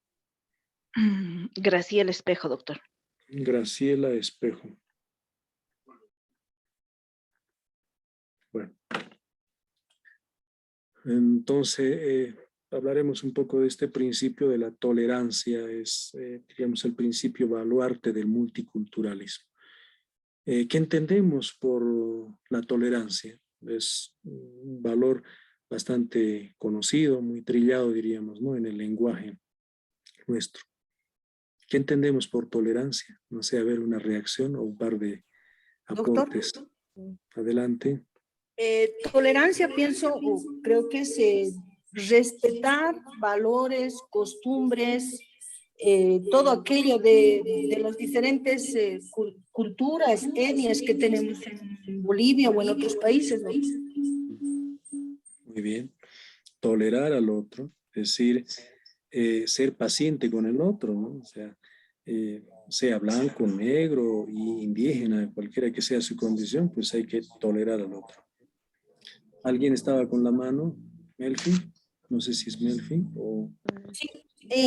Graciela Espejo, doctor. Graciela Espejo. Bueno, entonces hablaremos un poco de este principio de la tolerancia. Es, digamos, el principio baluarte del multiculturalismo. ¿Qué entendemos por la tolerancia? Es un valor bastante conocido, muy trillado, diríamos, ¿no? En el lenguaje nuestro. ¿Qué entendemos por tolerancia? No sé, a ver, una reacción o un par de Doctor, aportes. Adelante. tolerancia pienso, o creo que es respetar valores, costumbres, todo aquello de las diferentes culturas, etnias que tenemos en Bolivia o en otros países, ¿no? Muy bien. Tolerar al otro, es decir, ser paciente con el otro, ¿no? O sea blanco, negro, indígena, cualquiera que sea su condición, pues hay que tolerar al otro. ¿Alguien estaba con la mano? ¿Melfi? No sé si es Melfi o... Sí,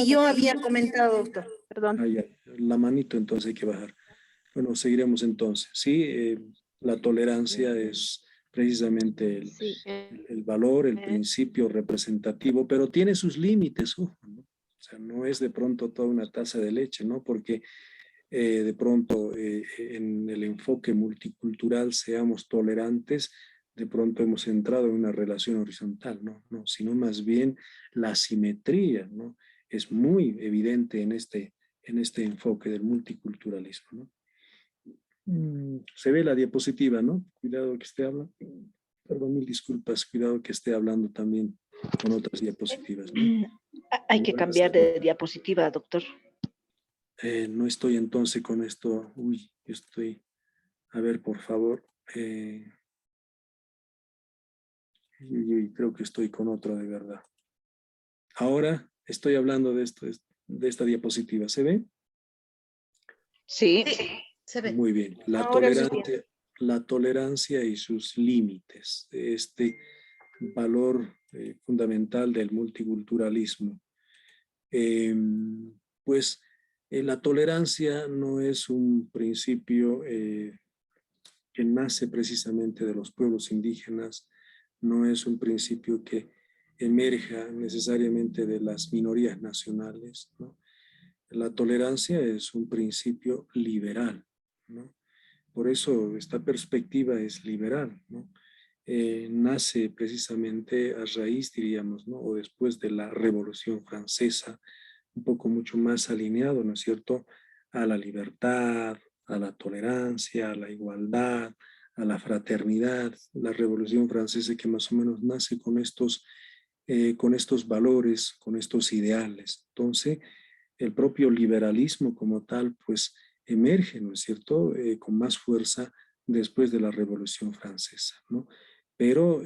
yo había comentado, doctor, perdón. Ah, ya. La manito entonces hay que bajar. Bueno, seguiremos entonces. Sí, la tolerancia es precisamente Sí, el valor, el principio representativo, pero tiene sus límites, ojo, ¿no? O sea, no es de pronto toda una taza de leche, ¿no? Porque de pronto en el enfoque multicultural seamos tolerantes, de pronto hemos entrado en una relación horizontal, ¿no? No, sino más bien la simetría, ¿no? Es muy evidente en este enfoque del multiculturalismo, ¿no? Se ve la diapositiva, ¿no? Cuidado que esté hablando. Perdón, mil disculpas. Cuidado que esté hablando también con otras diapositivas, ¿no? Hay que cambiar de diapositiva, doctor. No estoy entonces con esto. Uy, estoy. A ver, por favor. Creo que estoy con otro de verdad. Ahora estoy hablando de esto, de esta diapositiva. ¿Se ve? Sí. se ve. Muy bien. La tolerancia y sus límites. Este valor fundamental del multiculturalismo. Pues la tolerancia no es un principio que nace precisamente de los pueblos indígenas, no es un principio que emerja necesariamente de las minorías nacionales, ¿no? La tolerancia es un principio liberal, ¿no? Por eso esta perspectiva es liberal, ¿no? Nace precisamente a raíz, diríamos, ¿no? O después de la Revolución Francesa, un poco mucho más alineado, ¿no es cierto?, a la libertad, a la tolerancia, a la igualdad, a la fraternidad. La Revolución Francesa que más o menos nace con estos valores, con estos ideales. Entonces, el propio liberalismo como tal, pues emerge, ¿no es cierto?, con más fuerza después de la Revolución Francesa, ¿no? Pero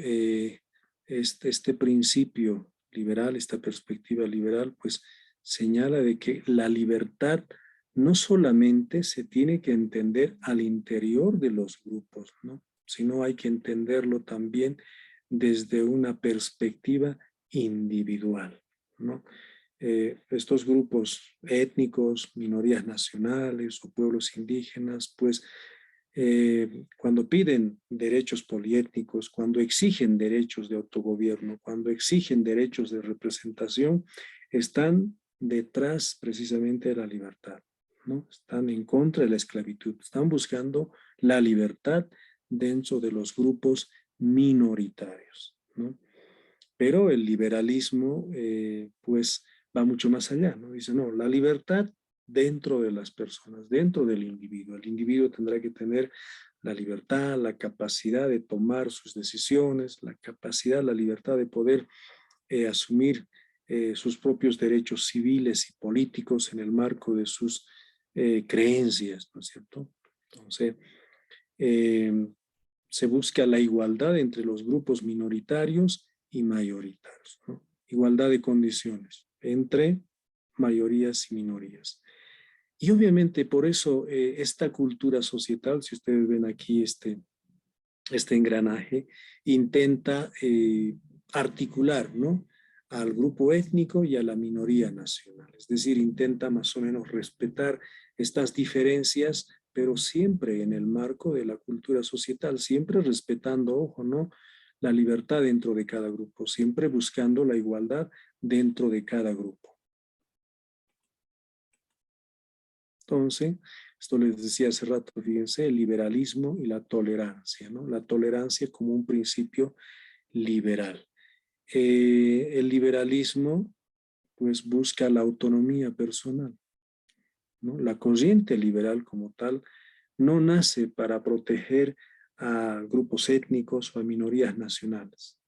este principio liberal, esta perspectiva liberal, pues señala de que la libertad no solamente se tiene que entender al interior de los grupos, ¿no?, sino hay que entenderlo también desde una perspectiva individual, ¿no? Estos grupos étnicos, minorías nacionales o pueblos indígenas, pues cuando piden derechos poliétnicos, cuando exigen derechos de autogobierno, cuando exigen derechos de representación, están detrás precisamente de la libertad, ¿no? Están en contra de la esclavitud, están buscando la libertad dentro de los grupos minoritarios, ¿no? Pero el liberalismo, pues, va mucho más allá, ¿no? Dice, no, la libertad dentro de las personas, dentro del individuo. El individuo tendrá que tener la libertad, la capacidad de tomar sus decisiones, la capacidad, la libertad de poder asumir sus propios derechos civiles y políticos en el marco de sus creencias, ¿no es cierto? Entonces, eh, se busca la igualdad entre los grupos minoritarios y mayoritarios, ¿no? Igualdad de condiciones entre mayorías y minorías. Y obviamente por eso esta cultura societal, si ustedes ven aquí este engranaje, intenta articular, ¿no?, al grupo étnico y a la minoría nacional. Es decir, intenta más o menos respetar estas diferencias, pero siempre en el marco de la cultura societal, siempre respetando, ojo, ¿no?, la libertad dentro de cada grupo, siempre buscando la igualdad dentro de cada grupo. Entonces, esto les decía hace rato, fíjense, el liberalismo y la tolerancia, ¿no? La tolerancia como un principio liberal. El liberalismo, pues, busca la autonomía personal, ¿no? La corriente liberal como tal no nace para proteger a grupos étnicos o a minorías nacionales.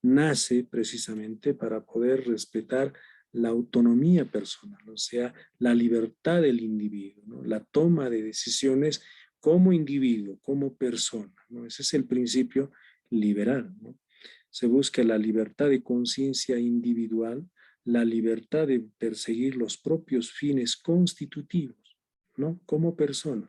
Nace precisamente para poder respetar la autonomía personal, o sea, la libertad del individuo, ¿no?, la toma de decisiones como individuo, como persona, ¿no? Ese es el principio liberal, ¿no? Se busca la libertad de conciencia individual, la libertad de perseguir los propios fines constitutivos, ¿no?, como persona.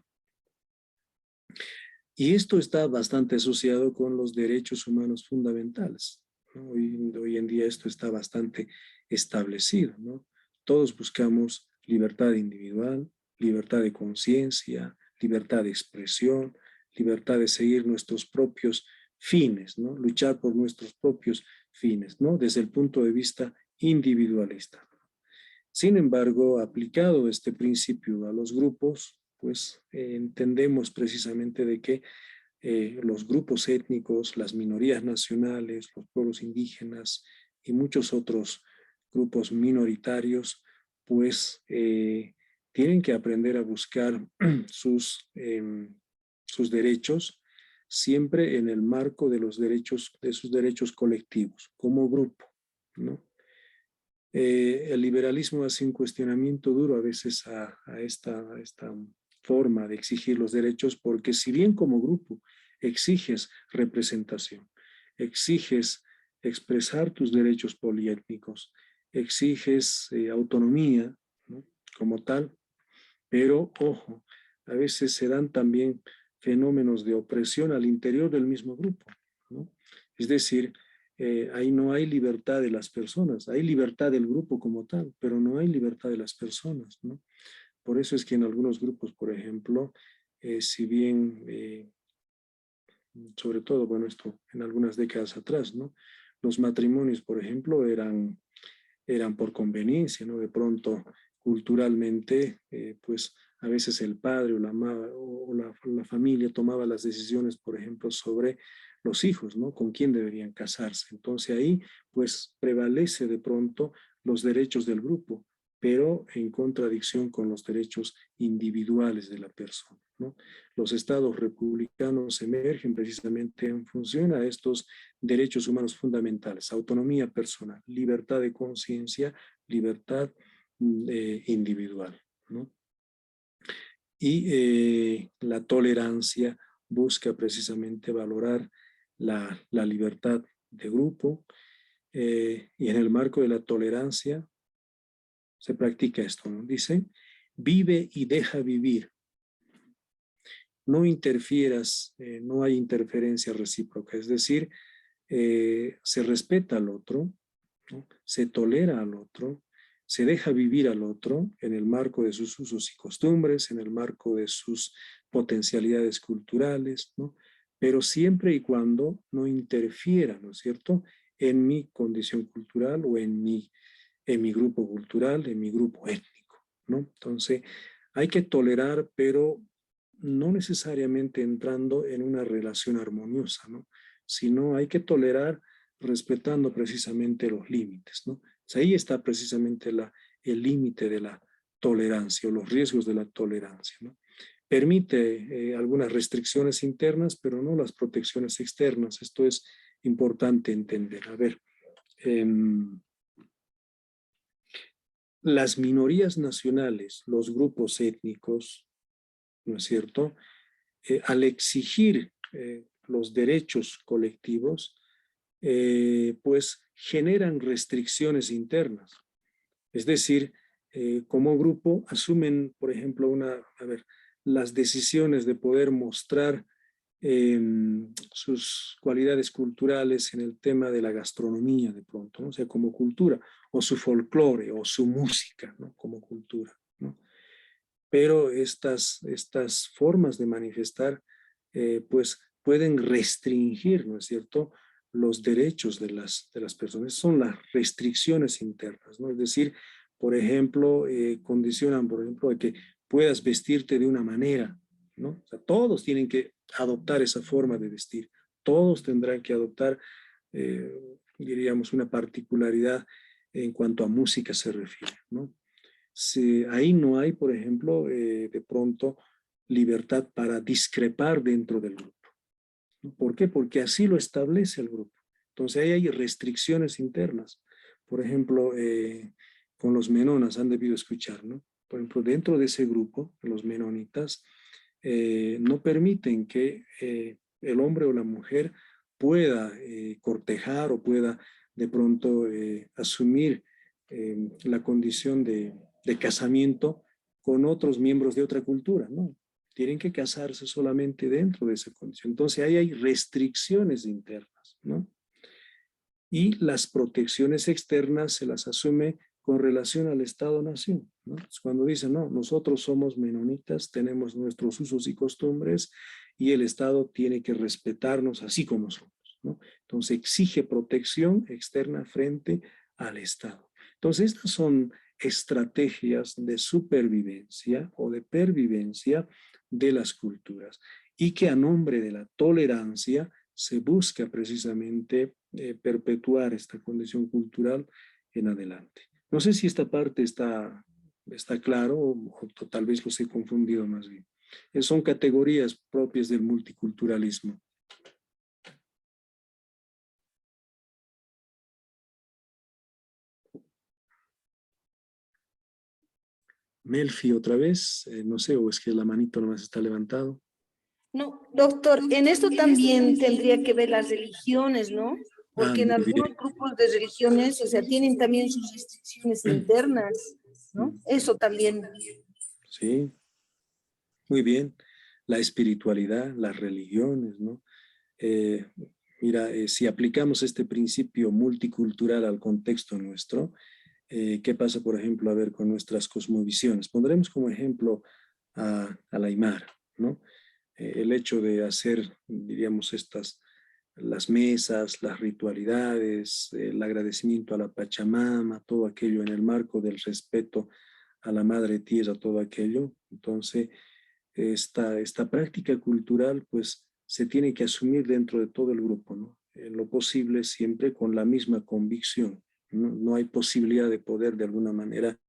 Y esto está bastante asociado con los derechos humanos fundamentales, ¿no? Hoy en día esto está bastante establecido, ¿no? Todos buscamos libertad individual, libertad de conciencia, libertad de expresión, libertad de seguir nuestros propios fines, ¿no? Luchar por nuestros propios fines, ¿no?, desde el punto de vista individualista. Sin embargo, aplicado este principio a los grupos, pues entendemos precisamente de que los grupos étnicos, las minorías nacionales, los pueblos indígenas y muchos otros grupos minoritarios, pues tienen que aprender a buscar sus derechos siempre en el marco de los derechos, de sus derechos colectivos, como grupo, ¿no? El liberalismo hace un cuestionamiento duro a veces a esta forma de exigir los derechos, porque si bien como grupo exiges representación, exiges expresar tus derechos poliétnicos, exiges autonomía, ¿no?, como tal, pero ojo, a veces se dan también fenómenos de opresión al interior del mismo grupo, ¿no? Es decir, ahí no hay libertad de las personas, hay libertad del grupo como tal, pero no hay libertad de las personas, ¿no? Por eso es que en algunos grupos, por ejemplo, si bien, sobre todo, bueno, esto en algunas décadas atrás, ¿no?, los matrimonios, por ejemplo, eran por conveniencia, ¿no? De pronto, culturalmente, pues a veces el padre o la familia tomaba las decisiones, por ejemplo, sobre los hijos, ¿no?, con quién deberían casarse. Entonces ahí, pues prevalece de pronto los derechos del grupo, pero en contradicción con los derechos individuales de la persona, ¿no? Los estados republicanos emergen precisamente en función a estos derechos humanos fundamentales: autonomía personal, libertad de conciencia, libertad individual, ¿no? Y la tolerancia busca precisamente valorar la libertad de grupo, y en el marco de la tolerancia se practica esto, ¿no? Dice, vive y deja vivir. No interfieras, no hay interferencia recíproca, es decir, se respeta al otro, ¿no? Se tolera al otro, se deja vivir al otro en el marco de sus usos y costumbres, en el marco de sus potencialidades culturales, ¿no? Pero siempre y cuando no interfiera, ¿no es cierto?, en mi condición cultural o en mi grupo cultural, en mi grupo étnico, ¿no? Entonces, hay que tolerar, pero no necesariamente entrando en una relación armoniosa, ¿no? Sino hay que tolerar respetando precisamente los límites, ¿no? Ahí está precisamente el límite de la tolerancia o los riesgos de la tolerancia, ¿no? Permite algunas restricciones internas, pero no las protecciones externas. Esto es importante entender. A ver, las minorías nacionales, los grupos étnicos, ¿no es cierto?, al exigir los derechos colectivos, pues generan restricciones internas. Es decir, como grupo asumen, por ejemplo, las decisiones de poder mostrar sus cualidades culturales en el tema de la gastronomía de pronto, ¿no? O sea, como cultura, o su folclore, o su música, ¿no? Como cultura, ¿no? Pero estas formas de manifestar, pues pueden restringir, ¿no es cierto?, los derechos de las personas. Son las restricciones internas, ¿no? Es decir, por ejemplo, condicionan, por ejemplo, de que puedas vestirte de una manera, ¿no? O sea, todos tienen que adoptar esa forma de vestir. Todos tendrán que adoptar, diríamos, una particularidad en cuanto a música se refiere, ¿no? Si ahí no hay, por ejemplo, de pronto, libertad para discrepar dentro del grupo. ¿Por qué? Porque así lo establece el grupo. Entonces ahí hay restricciones internas. Por ejemplo, con los menonas han debido escuchar, ¿no? Por ejemplo, dentro de ese grupo, los menonitas, no permiten que el hombre o la mujer pueda cortejar o pueda de pronto asumir la condición de casamiento con otros miembros de otra cultura, ¿no? Tienen que casarse solamente dentro de esa condición. Entonces ahí hay restricciones internas, ¿no? Y las protecciones externas se las asume con relación al Estado-Nación, ¿no? Cuando dicen, no, nosotros somos menonitas, tenemos nuestros usos y costumbres y el Estado tiene que respetarnos así como somos, ¿no? Entonces exige protección externa frente al Estado. Entonces estas son estrategias de supervivencia o de pervivencia de las culturas y que a nombre de la tolerancia se busca precisamente perpetuar esta condición cultural en adelante. No sé si esta parte está claro o tal vez los he confundido más bien. Son categorías propias del multiculturalismo. Melfi otra vez, no sé, o es que la manito nomás está levantado. No, doctor, en esto también tendría que ver las religiones, ¿no? Porque en Muy algunos bien. grupos de religiones, o sea, tienen también sus restricciones internas, ¿no? Eso también. Sí, muy bien. La espiritualidad, las religiones, ¿no? Eh, mira, si aplicamos este principio multicultural al contexto nuestro, ¿qué pasa, por ejemplo, a ver, con nuestras cosmovisiones? Pondremos como ejemplo a la Aymara, ¿no? El hecho de hacer, diríamos, las mesas, las ritualidades, el agradecimiento a la Pachamama, todo aquello en el marco del respeto a la Madre Tierra, todo aquello. Entonces, esta práctica cultural, pues, se tiene que asumir dentro de todo el grupo, ¿no? En lo posible siempre con la misma convicción, ¿no? No hay posibilidad de poder de alguna manera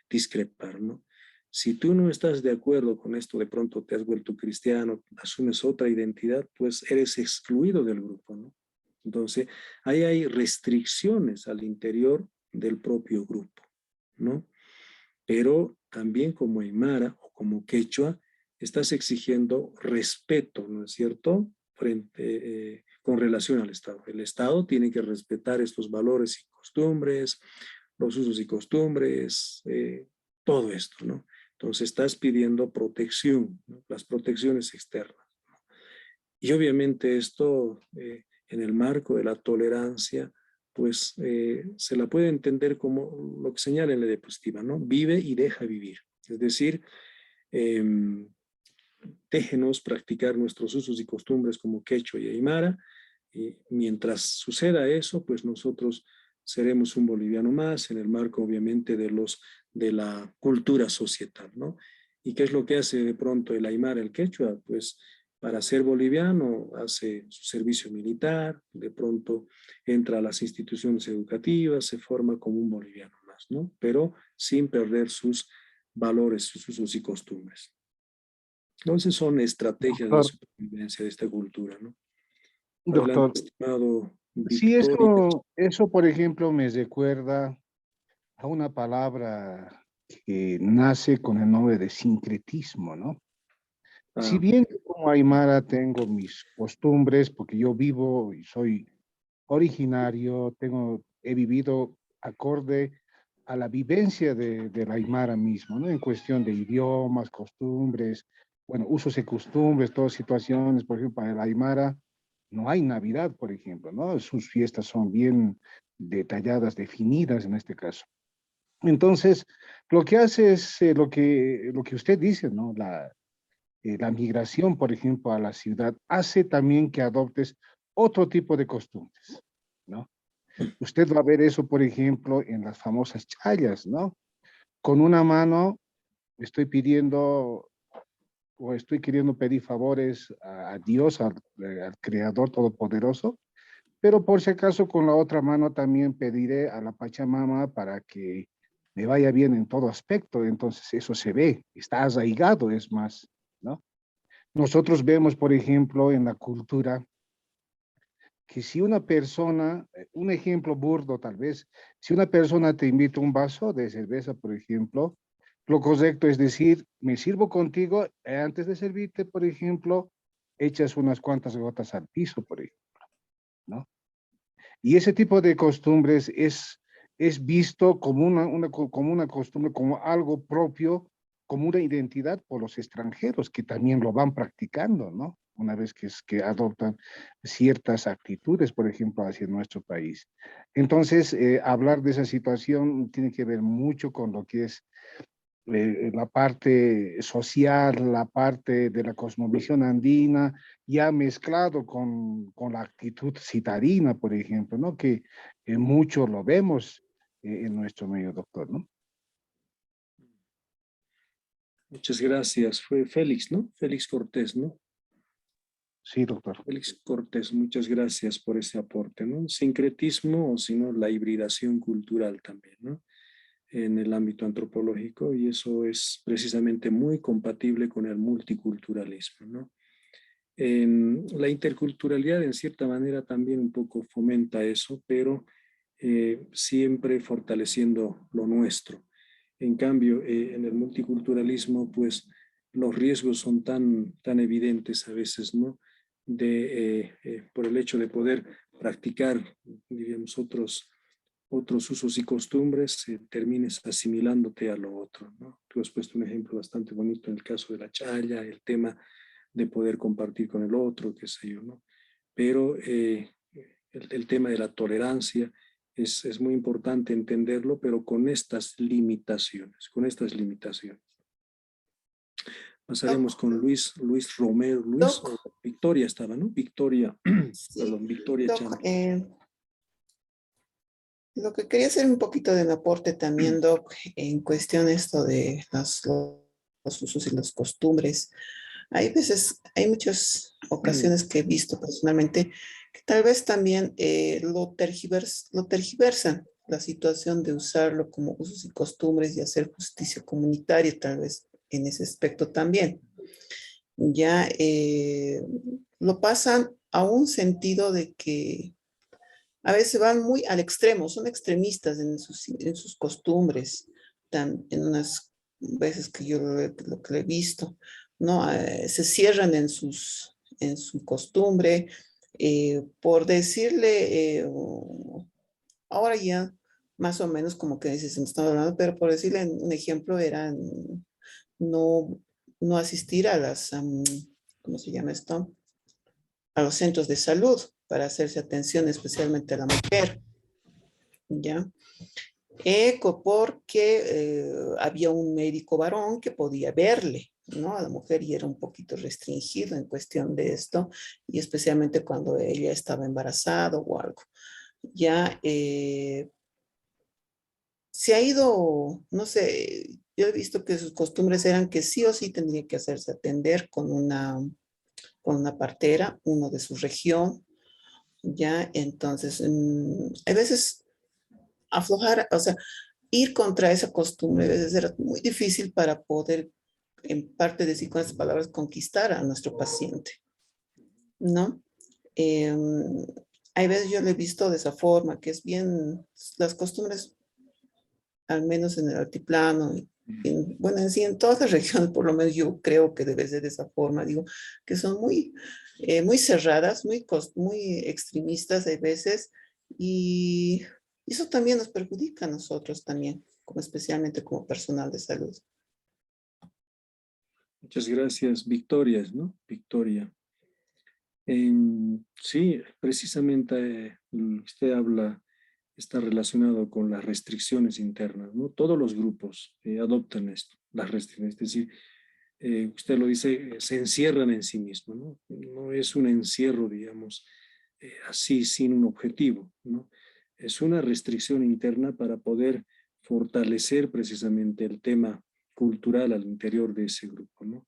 discrepar, ¿no? Si tú no estás de acuerdo con esto, de pronto te has vuelto cristiano, asumes otra identidad, pues eres excluido del grupo, ¿no? Entonces, ahí hay restricciones al interior del propio grupo, ¿no? pero también como aymara o como quechua, estás exigiendo respeto, ¿no es cierto?, con relación al Estado. El Estado tiene que respetar estos valores y costumbres, los usos y costumbres, todo esto, ¿no? Entonces estás pidiendo protección, ¿no? Las protecciones externas. Y obviamente esto, en el marco de la tolerancia, pues se la puede entender como lo que señala en la diapositiva, ¿no? Vive y deja vivir. Es decir, déjenos practicar nuestros usos y costumbres como quechua y aymara, y mientras suceda eso, pues nosotros seremos un boliviano más en el marco, obviamente, de la cultura societal, ¿no? ¿Y qué es lo que hace de pronto el aymara, el quechua? Pues para ser boliviano hace su servicio militar, de pronto entra a las instituciones educativas, se forma como un boliviano más, ¿no? Pero sin perder sus valores, sus usos y costumbres. Entonces son estrategias de Doctor, supervivencia de esta cultura, ¿no? Adelante, doctor, estimado sí, Victoria. eso, por ejemplo, me recuerda a una palabra que nace con el nombre de sincretismo, ¿no? Si Ah, bien yo como aymara tengo mis costumbres, porque yo vivo y soy originario, he vivido acorde a la vivencia de la aymara mismo, ¿no? En cuestión de idiomas, costumbres, bueno, usos y costumbres, todas situaciones, por ejemplo, para el aymara no hay Navidad, por ejemplo, ¿no? Sus fiestas son bien detalladas, definidas en este caso. Entonces, lo que hace es lo que usted dice, ¿no? La migración, por ejemplo, a la ciudad hace también que adoptes otro tipo de costumbres, ¿no? Usted va a ver eso, por ejemplo, en las famosas chayas, ¿no? Con una mano estoy pidiendo o estoy queriendo pedir favores a Dios, al Creador Todopoderoso, pero por si acaso con la otra mano también pediré a la Pachamama para que me vaya bien en todo aspecto. Entonces eso se ve, está arraigado, es más, ¿no? Nosotros vemos, por ejemplo, en la cultura, que si una persona, un ejemplo burdo tal vez, si una persona te invita un vaso de cerveza, por ejemplo, lo correcto es decir, me sirvo contigo, antes de servirte, por ejemplo, echas unas cuantas gotas al piso, por ejemplo, ¿no? Y ese tipo de costumbres es visto como como una costumbre, como algo propio, como una identidad por los extranjeros que también lo van practicando, ¿no? Una vez que adoptan ciertas actitudes, por ejemplo, hacia nuestro país. Entonces, hablar de esa situación tiene que ver mucho con lo que es la parte social, la parte de la cosmovisión andina, ya mezclado con la actitud citarina, por ejemplo, ¿no? Que mucho lo vemos en nuestro medio, doctor, ¿no? muchas gracias. Fue Félix, ¿no? Félix Cortés, ¿no? Sí, doctor. Félix Cortés, muchas gracias por ese aporte, ¿no? Sincretismo o sino la hibridación cultural también, ¿no? En el ámbito antropológico, y eso es precisamente muy compatible con el multiculturalismo, ¿no? La interculturalidad en cierta manera también un poco fomenta eso, pero siempre fortaleciendo lo nuestro. En cambio, en el multiculturalismo, pues los riesgos son tan evidentes a veces, ¿no? Por el hecho de poder practicar, diríamos, otros usos y costumbres, termines asimilándote a lo otro, ¿no? Tú has puesto un ejemplo bastante bonito en el caso de la chaya, el tema de poder compartir con el otro, qué sé yo, ¿no? Pero el tema de la tolerancia es muy importante entenderlo, pero con estas limitaciones, con estas limitaciones. Pasaremos Doc, con Luis Romero, Doc, Victoria estaba, ¿no? Victoria, sí, perdón, Victoria Doc, Champs. lo que quería hacer un poquito de un aporte también, Doc, en cuestión esto de los usos y las costumbres. Hay veces, hay muchas ocasiones que he visto personalmente que tal vez también lo tergiversan la situación de usarlo como usos y costumbres y hacer justicia comunitaria, tal vez en ese aspecto también. Ya lo pasan a un sentido de que a veces van muy al extremo, son extremistas en sus costumbres, en unas veces que yo lo que he visto, ¿no? Se cierran en su costumbre, por decirle, ahora ya más o menos como que dices, estamos hablando, pero por decirle un ejemplo era no, no asistir a ¿cómo se llama esto? A los centros de salud para hacerse atención especialmente a la mujer, ¿ya? Eco, porque había un médico varón que podía verle, ¿no? A la mujer y era un poquito restringido en cuestión de esto, y especialmente cuando ella estaba embarazada o algo. Ya se ha ido, no sé, yo he visto que sus costumbres eran que sí o sí tendría que hacerse atender con una partera, uno de su región, ya, entonces, a veces aflojar, o sea, ir contra esa costumbre a veces era muy difícil para poder, en parte decir con estas palabras, conquistar a nuestro paciente, ¿no? Eh, Hay veces yo lo he visto de esa forma, que es bien, las costumbres, al menos en el altiplano, bueno, en sí, en todas las regiones, por lo menos yo creo que debe ser de esa forma, digo, que son muy cerradas, muy extremistas a veces, y eso también nos perjudica a nosotros también, como especialmente como personal de salud. Muchas gracias, Victoria, ¿no? Victoria. Sí, precisamente usted habla, está relacionado con las restricciones internas, ¿no? Todos los grupos adoptan esto, las restricciones, es decir, usted lo dice, se encierran en sí mismos, ¿no? No es un encierro, digamos, así sin un objetivo, ¿no? Es una restricción interna para poder fortalecer precisamente el tema cultural al interior de ese grupo, ¿no?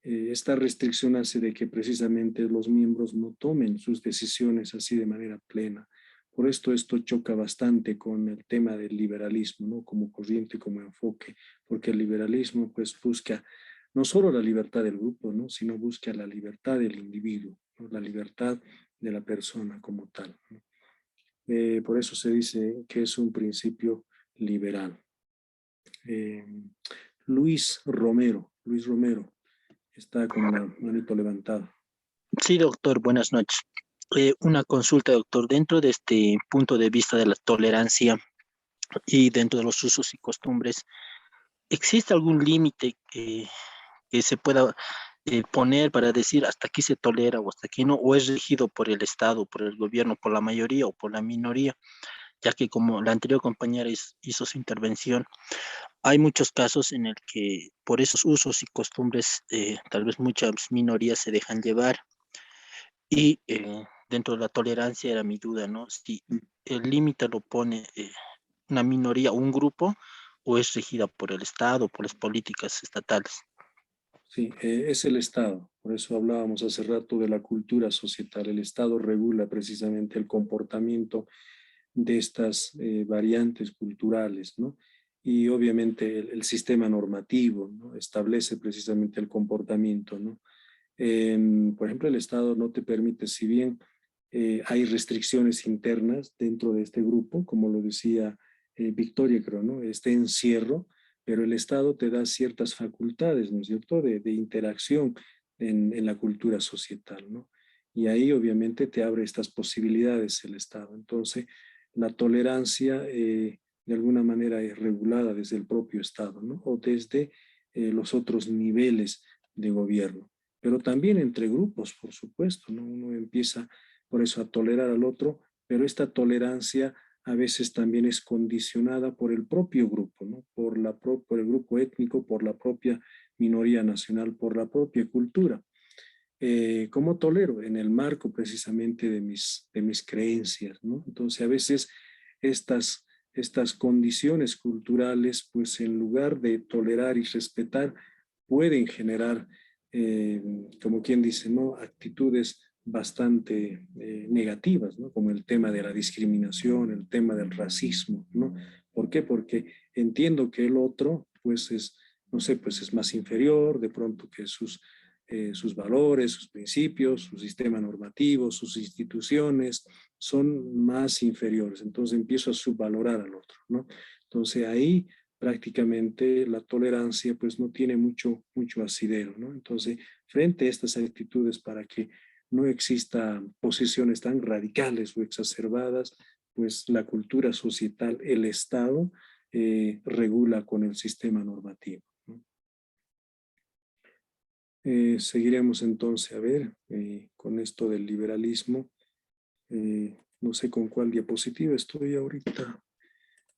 Esta restricción hace de que precisamente los miembros no tomen sus decisiones así de manera plena. Por esto choca bastante con el tema del liberalismo, ¿no? Como corriente, como enfoque, porque el liberalismo pues busca no solo la libertad del grupo, ¿no? Sino busca la libertad del individuo, ¿no? La libertad de la persona como tal, ¿no? Por eso se dice que es un principio liberal. Eh, Luis Romero está con la manito levantada. Sí, doctor, buenas noches. Una consulta, doctor. Dentro de este punto de vista de la tolerancia y dentro de los usos y costumbres, ¿existe algún límite que se pueda poner para decir hasta aquí se tolera o hasta aquí no? ¿O es regido por el Estado, por el gobierno, por la mayoría o por la minoría? Ya que como la anterior compañera hizo su intervención, hay muchos casos en el que por esos usos y costumbres, tal vez muchas minorías se dejan llevar. Y dentro de la tolerancia era mi duda, ¿no? Si el límite lo pone una minoría o un grupo o es regida por el Estado, por las políticas estatales. Sí, es el Estado. Por eso hablábamos hace rato de la cultura societal. El Estado regula precisamente el comportamiento de estas variantes culturales, ¿no? Y obviamente el sistema normativo, ¿no? Establece precisamente el comportamiento, ¿no? Por ejemplo, el Estado no te permite, si bien hay restricciones internas dentro de este grupo, como lo decía Victoria, creo, ¿no? Este encierro, pero el Estado te da ciertas facultades, ¿no es cierto?, de interacción en la cultura societal, ¿no? Y ahí obviamente te abre estas posibilidades el Estado. Entonces, la tolerancia de alguna manera es regulada desde el propio Estado, ¿no? O desde los otros niveles de gobierno, pero también entre grupos, por supuesto, ¿no? Uno empieza por eso a tolerar al otro, pero esta tolerancia a veces también es condicionada por el propio grupo, ¿no? Por el grupo étnico, por la propia minoría nacional, por la propia cultura. ¿Cómo tolero? En el marco precisamente de mis creencias, ¿no? Entonces a veces estas condiciones culturales, pues en lugar de tolerar y respetar, pueden generar, como quien dice, ¿no? Actitudes bastante negativas, ¿no? Como el tema de la discriminación, el tema del racismo, ¿no? ¿Por qué? Porque entiendo que el otro, pues es, no sé, pues es más inferior, de pronto que sus valores, sus principios, su sistema normativo, sus instituciones son más inferiores. Entonces empiezo a subvalorar al otro, ¿no? Entonces ahí prácticamente la tolerancia pues no tiene mucho asidero, ¿no? Entonces, frente a estas actitudes para que no existan posiciones tan radicales o exacerbadas, pues la cultura societal, el Estado, regula con el sistema normativo, ¿no? Seguiremos entonces, a ver, con esto del liberalismo. No sé con cuál diapositiva estoy ahorita.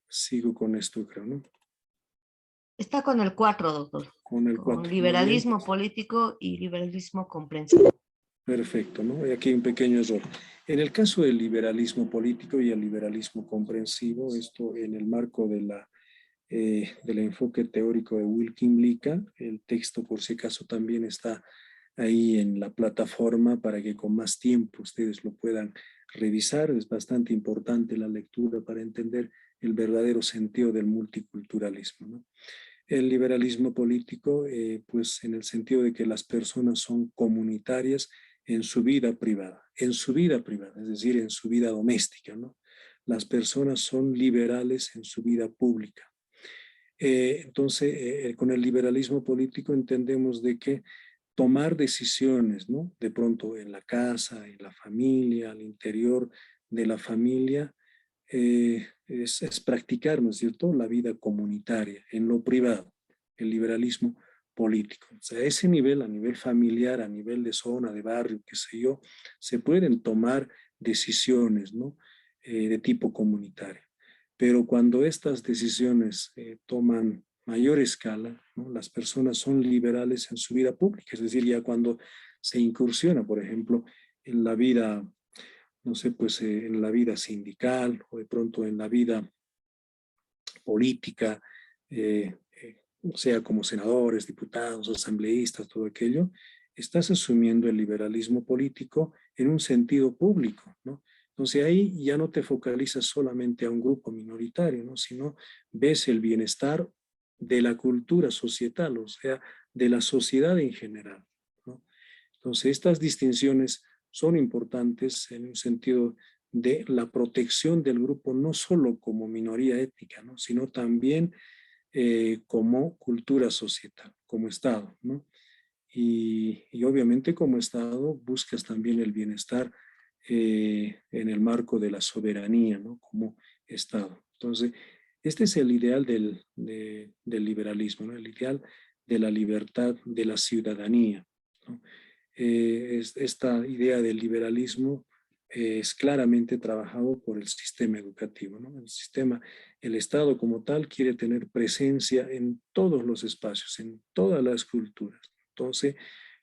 Sigo con esto, creo, ¿no? Está con el 4, doctor. Con el Con 4. liberalismo político y liberalismo comprensivo. Perfecto, ¿no? Y aquí hay un pequeño error. En el caso del liberalismo político y el liberalismo comprensivo, esto en el marco de del enfoque teórico de Wilkin Lica, el texto por si acaso también está ahí en la plataforma para que con más tiempo ustedes lo puedan revisar. Es bastante importante la lectura para entender el verdadero sentido del multiculturalismo, ¿no? El liberalismo político, pues en el sentido de que las personas son comunitarias en su vida privada, es decir, en su vida doméstica, ¿no? Las personas son liberales en su vida pública. Entonces, con el liberalismo político entendemos de que tomar decisiones, ¿no? De pronto en la casa, en la familia, al interior de la familia, es practicar, ¿no es cierto?, la vida comunitaria en lo privado, el liberalismo político. O sea, a ese nivel, a nivel familiar, a nivel de zona, de barrio, qué sé yo, se pueden tomar decisiones, ¿no? De tipo comunitario. Pero cuando estas decisiones toman mayor escala, ¿no? Las personas son liberales en su vida pública, es decir, ya cuando se incursiona, por ejemplo, en la vida, no sé, pues en la vida sindical o de pronto en la vida política, sea como senadores, diputados, asambleístas, todo aquello, estás asumiendo el liberalismo político en un sentido público, ¿no? Entonces ahí ya no te focalizas solamente a un grupo minoritario, ¿no? Sino ves el bienestar de la cultura societal, o sea, de la sociedad en general, ¿no? Entonces estas distinciones son importantes en un sentido de la protección del grupo, no solo como minoría étnica, ¿no? Sino también como cultura societal, como Estado, ¿no? Y obviamente como Estado buscas también el bienestar en el marco de la soberanía, ¿no? Como Estado. Entonces, este es el ideal del liberalismo, ¿no? El ideal de la libertad de la ciudadanía, ¿no? Esta idea del liberalismo es claramente trabajado por el sistema educativo, ¿no? El Estado como tal quiere tener presencia en todos los espacios, en todas las culturas. Entonces,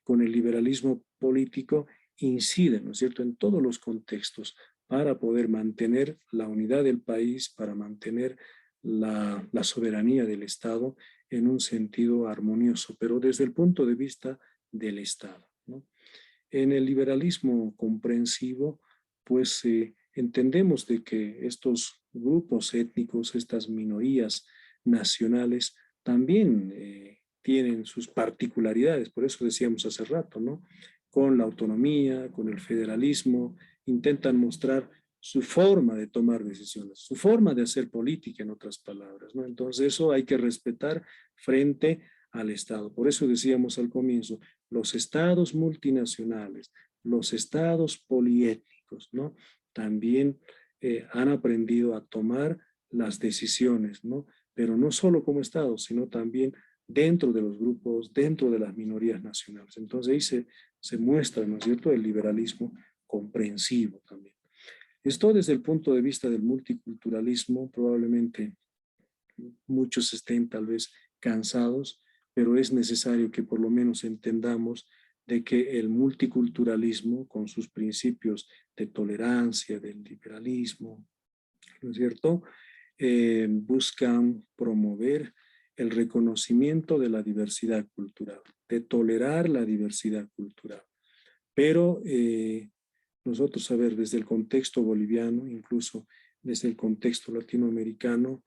con el liberalismo político incide, ¿no es cierto?, en todos los contextos para poder mantener la unidad del país, para mantener la soberanía del Estado en un sentido armonioso, pero desde el punto de vista del Estado, ¿no? En el liberalismo comprensivo, pues entendemos de que estos grupos étnicos, estas minorías nacionales, también tienen sus particularidades, por eso decíamos hace rato, ¿no? Con la autonomía, con el federalismo, intentan mostrar su forma de tomar decisiones, su forma de hacer política, en otras palabras, ¿no? Entonces eso hay que respetar frente al Estado. Por eso decíamos al comienzo, los estados multinacionales, los estados poliétnicos, ¿no? También han aprendido a tomar las decisiones, ¿no? Pero no solo como estados, sino también dentro de los grupos, dentro de las minorías nacionales. Entonces ahí se muestra, ¿no es cierto?, el liberalismo comprensivo también. Esto desde el punto de vista del multiculturalismo, probablemente muchos estén tal vez cansados, pero es necesario que por lo menos entendamos de que el multiculturalismo, con sus principios de tolerancia, del liberalismo, ¿no es cierto?, buscan promover el reconocimiento de la diversidad cultural, de tolerar la diversidad cultural. Pero nosotros, a ver, desde el contexto boliviano, incluso desde el contexto latinoamericano,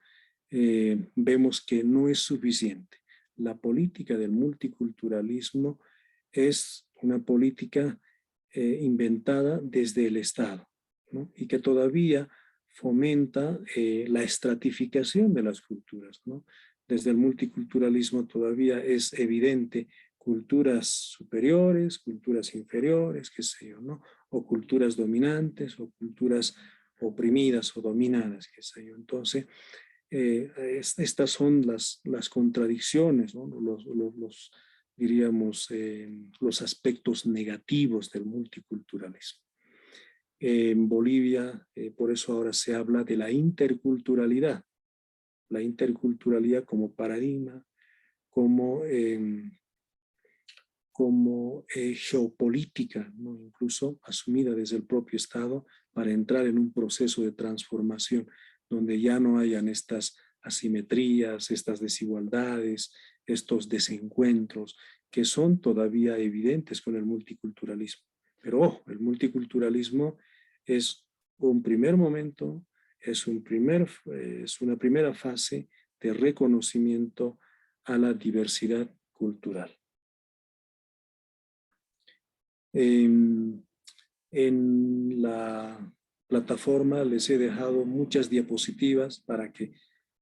vemos que no es suficiente. La política del multiculturalismo es una política inventada desde el Estado, ¿no? Y que todavía fomenta la estratificación de las culturas, ¿no? desde el multiculturalismo todavía es evidente culturas superiores, culturas inferiores, qué sé yo, ¿no? O culturas dominantes, o culturas oprimidas o dominadas, qué sé yo. Entonces, estas son las contradicciones, ¿no? Diríamos, los aspectos negativos del multiculturalismo. En Bolivia, por eso ahora se habla de la interculturalidad como paradigma, como geopolítica, ¿no? Incluso asumida desde el propio Estado para entrar en un proceso de transformación donde ya no hayan estas asimetrías, estas desigualdades, estos desencuentros que son todavía evidentes con el multiculturalismo. Pero ojo, el multiculturalismo es un primer momento, es una primera fase de reconocimiento a la diversidad cultural. En la plataforma les he dejado muchas diapositivas para que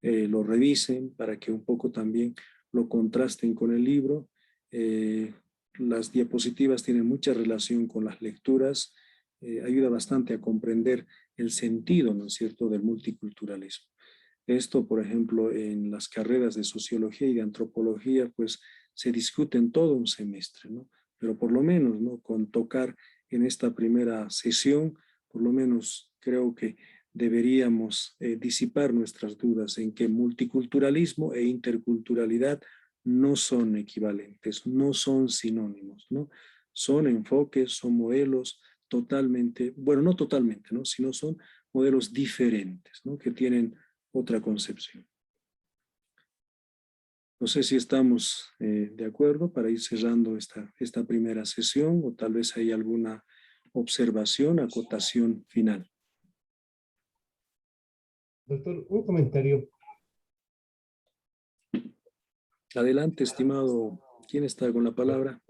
lo revisen, para que un poco también lo contrasten con el libro. Las diapositivas tienen mucha relación con las lecturas, ayuda bastante a comprender el sentido, ¿no es cierto?, del multiculturalismo. Esto, por ejemplo, en las carreras de sociología y de antropología, pues se discute en todo un semestre, ¿no? Pero por lo menos, ¿no?, con tocar en esta primera sesión, por lo menos creo que deberíamos disipar nuestras dudas en que multiculturalismo e interculturalidad no son equivalentes, no son sinónimos, ¿no? Son enfoques, son modelos totalmente, bueno, no totalmente, ¿no?, sino son modelos diferentes, ¿no?, que tienen otra concepción. No sé si estamos de acuerdo para ir cerrando esta primera sesión, o tal vez hay alguna observación, acotación final. Doctor, un comentario. Adelante, estimado. ¿Quién está con la palabra?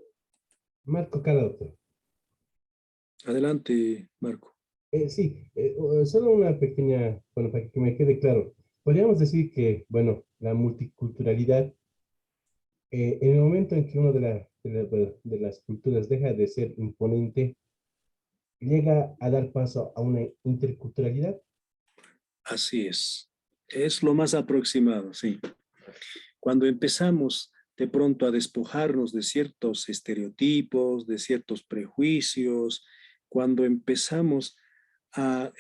Marco Cara, doctor. Adelante, Marco. Solo una pequeña, bueno, para que me quede claro. Podríamos decir que, bueno, la multiculturalidad, en el momento en que una de las culturas deja de ser imponente, llega a dar paso a una interculturalidad. Así es. Es lo más aproximado, sí. Cuando empezamos de pronto a despojarnos de ciertos estereotipos, de ciertos prejuicios, cuando empezamos a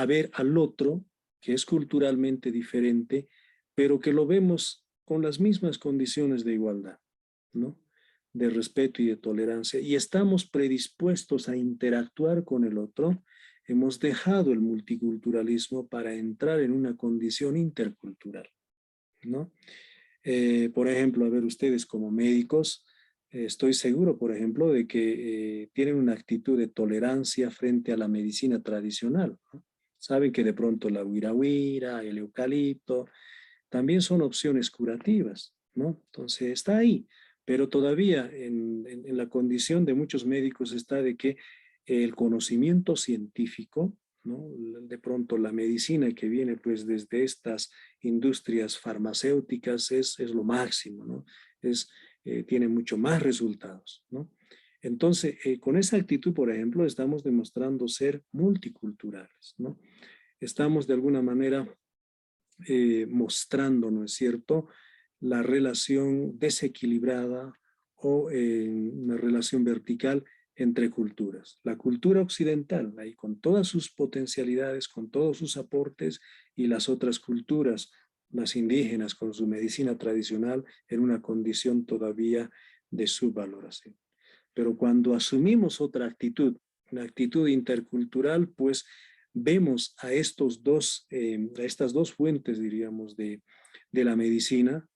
ver al otro, que es culturalmente diferente, pero que lo vemos con las mismas condiciones de igualdad, ¿no?, de respeto y de tolerancia, y estamos predispuestos a interactuar con el otro, hemos dejado el multiculturalismo para entrar en una condición intercultural, ¿no? Por ejemplo, a ver, ustedes como médicos, estoy seguro, por ejemplo, de que tienen una actitud de tolerancia frente a la medicina tradicional, ¿no? Saben que de pronto la huirahuira, el eucalipto, también son opciones curativas, ¿no? Entonces está ahí, pero todavía en la condición de muchos médicos está de que el conocimiento científico, ¿no?, de pronto la medicina que viene pues desde estas industrias farmacéuticas es lo máximo, ¿no? Tiene mucho más resultados, ¿no? Entonces, con esa actitud, por ejemplo, estamos demostrando ser multiculturales, ¿no? Estamos de alguna manera mostrando, ¿no es cierto?, la relación desequilibrada o una relación vertical entre culturas. La cultura occidental, ahí con todas sus potencialidades, con todos sus aportes, y las otras culturas, las indígenas con su medicina tradicional, en una condición todavía de subvaloración. Pero cuando asumimos otra actitud, una actitud intercultural, pues vemos a estas dos fuentes, diríamos, de la medicina,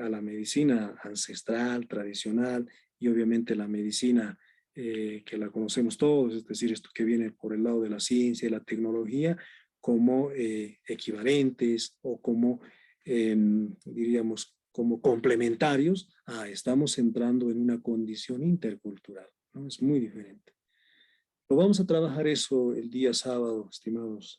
a la medicina ancestral, tradicional, y obviamente la medicina que la conocemos todos, es decir, esto que viene por el lado de la ciencia y la tecnología, como equivalentes o como, diríamos, como complementarios. Estamos entrando en una condición intercultural, ¿no? Es muy diferente. Lo vamos a trabajar eso el día sábado, estimados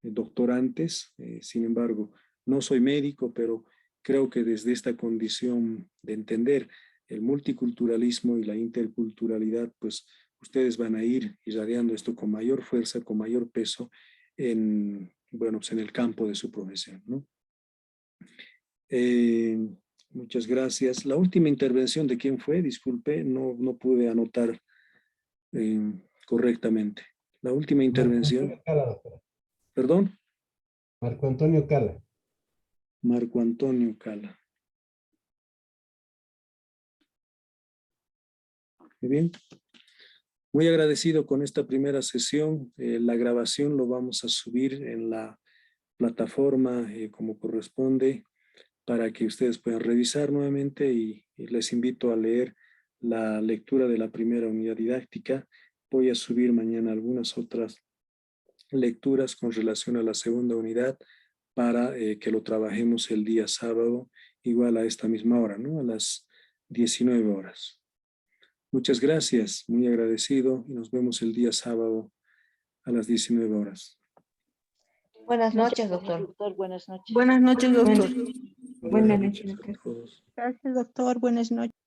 doctorantes. Sin embargo, No soy médico, pero creo que desde esta condición de entender el multiculturalismo y la interculturalidad, pues ustedes van a ir irradiando esto con mayor fuerza, con mayor peso en, bueno, pues en el campo de su profesión, ¿no? Muchas gracias. La última intervención de quién fue, disculpe, no pude anotar correctamente. La última intervención. Marco Antonio Cala, doctora. ¿Perdón? Marco Antonio Cala. Marco Antonio Cala. Muy bien. Muy agradecido con esta primera sesión. La grabación lo vamos a subir en la plataforma como corresponde para que ustedes puedan revisar nuevamente y les invito a leer la lectura de la primera unidad didáctica. Voy a subir mañana algunas otras lecturas con relación a la segunda unidad para que lo trabajemos el día sábado, igual a esta misma hora, ¿no? A las 19 horas. Muchas gracias, muy agradecido y nos vemos el día sábado a las 19 horas. Buenas noches, doctor. Buenas noches. Buenas noches, doctor. Buenas noches, doctor. Todos. Gracias, doctor. Buenas noches.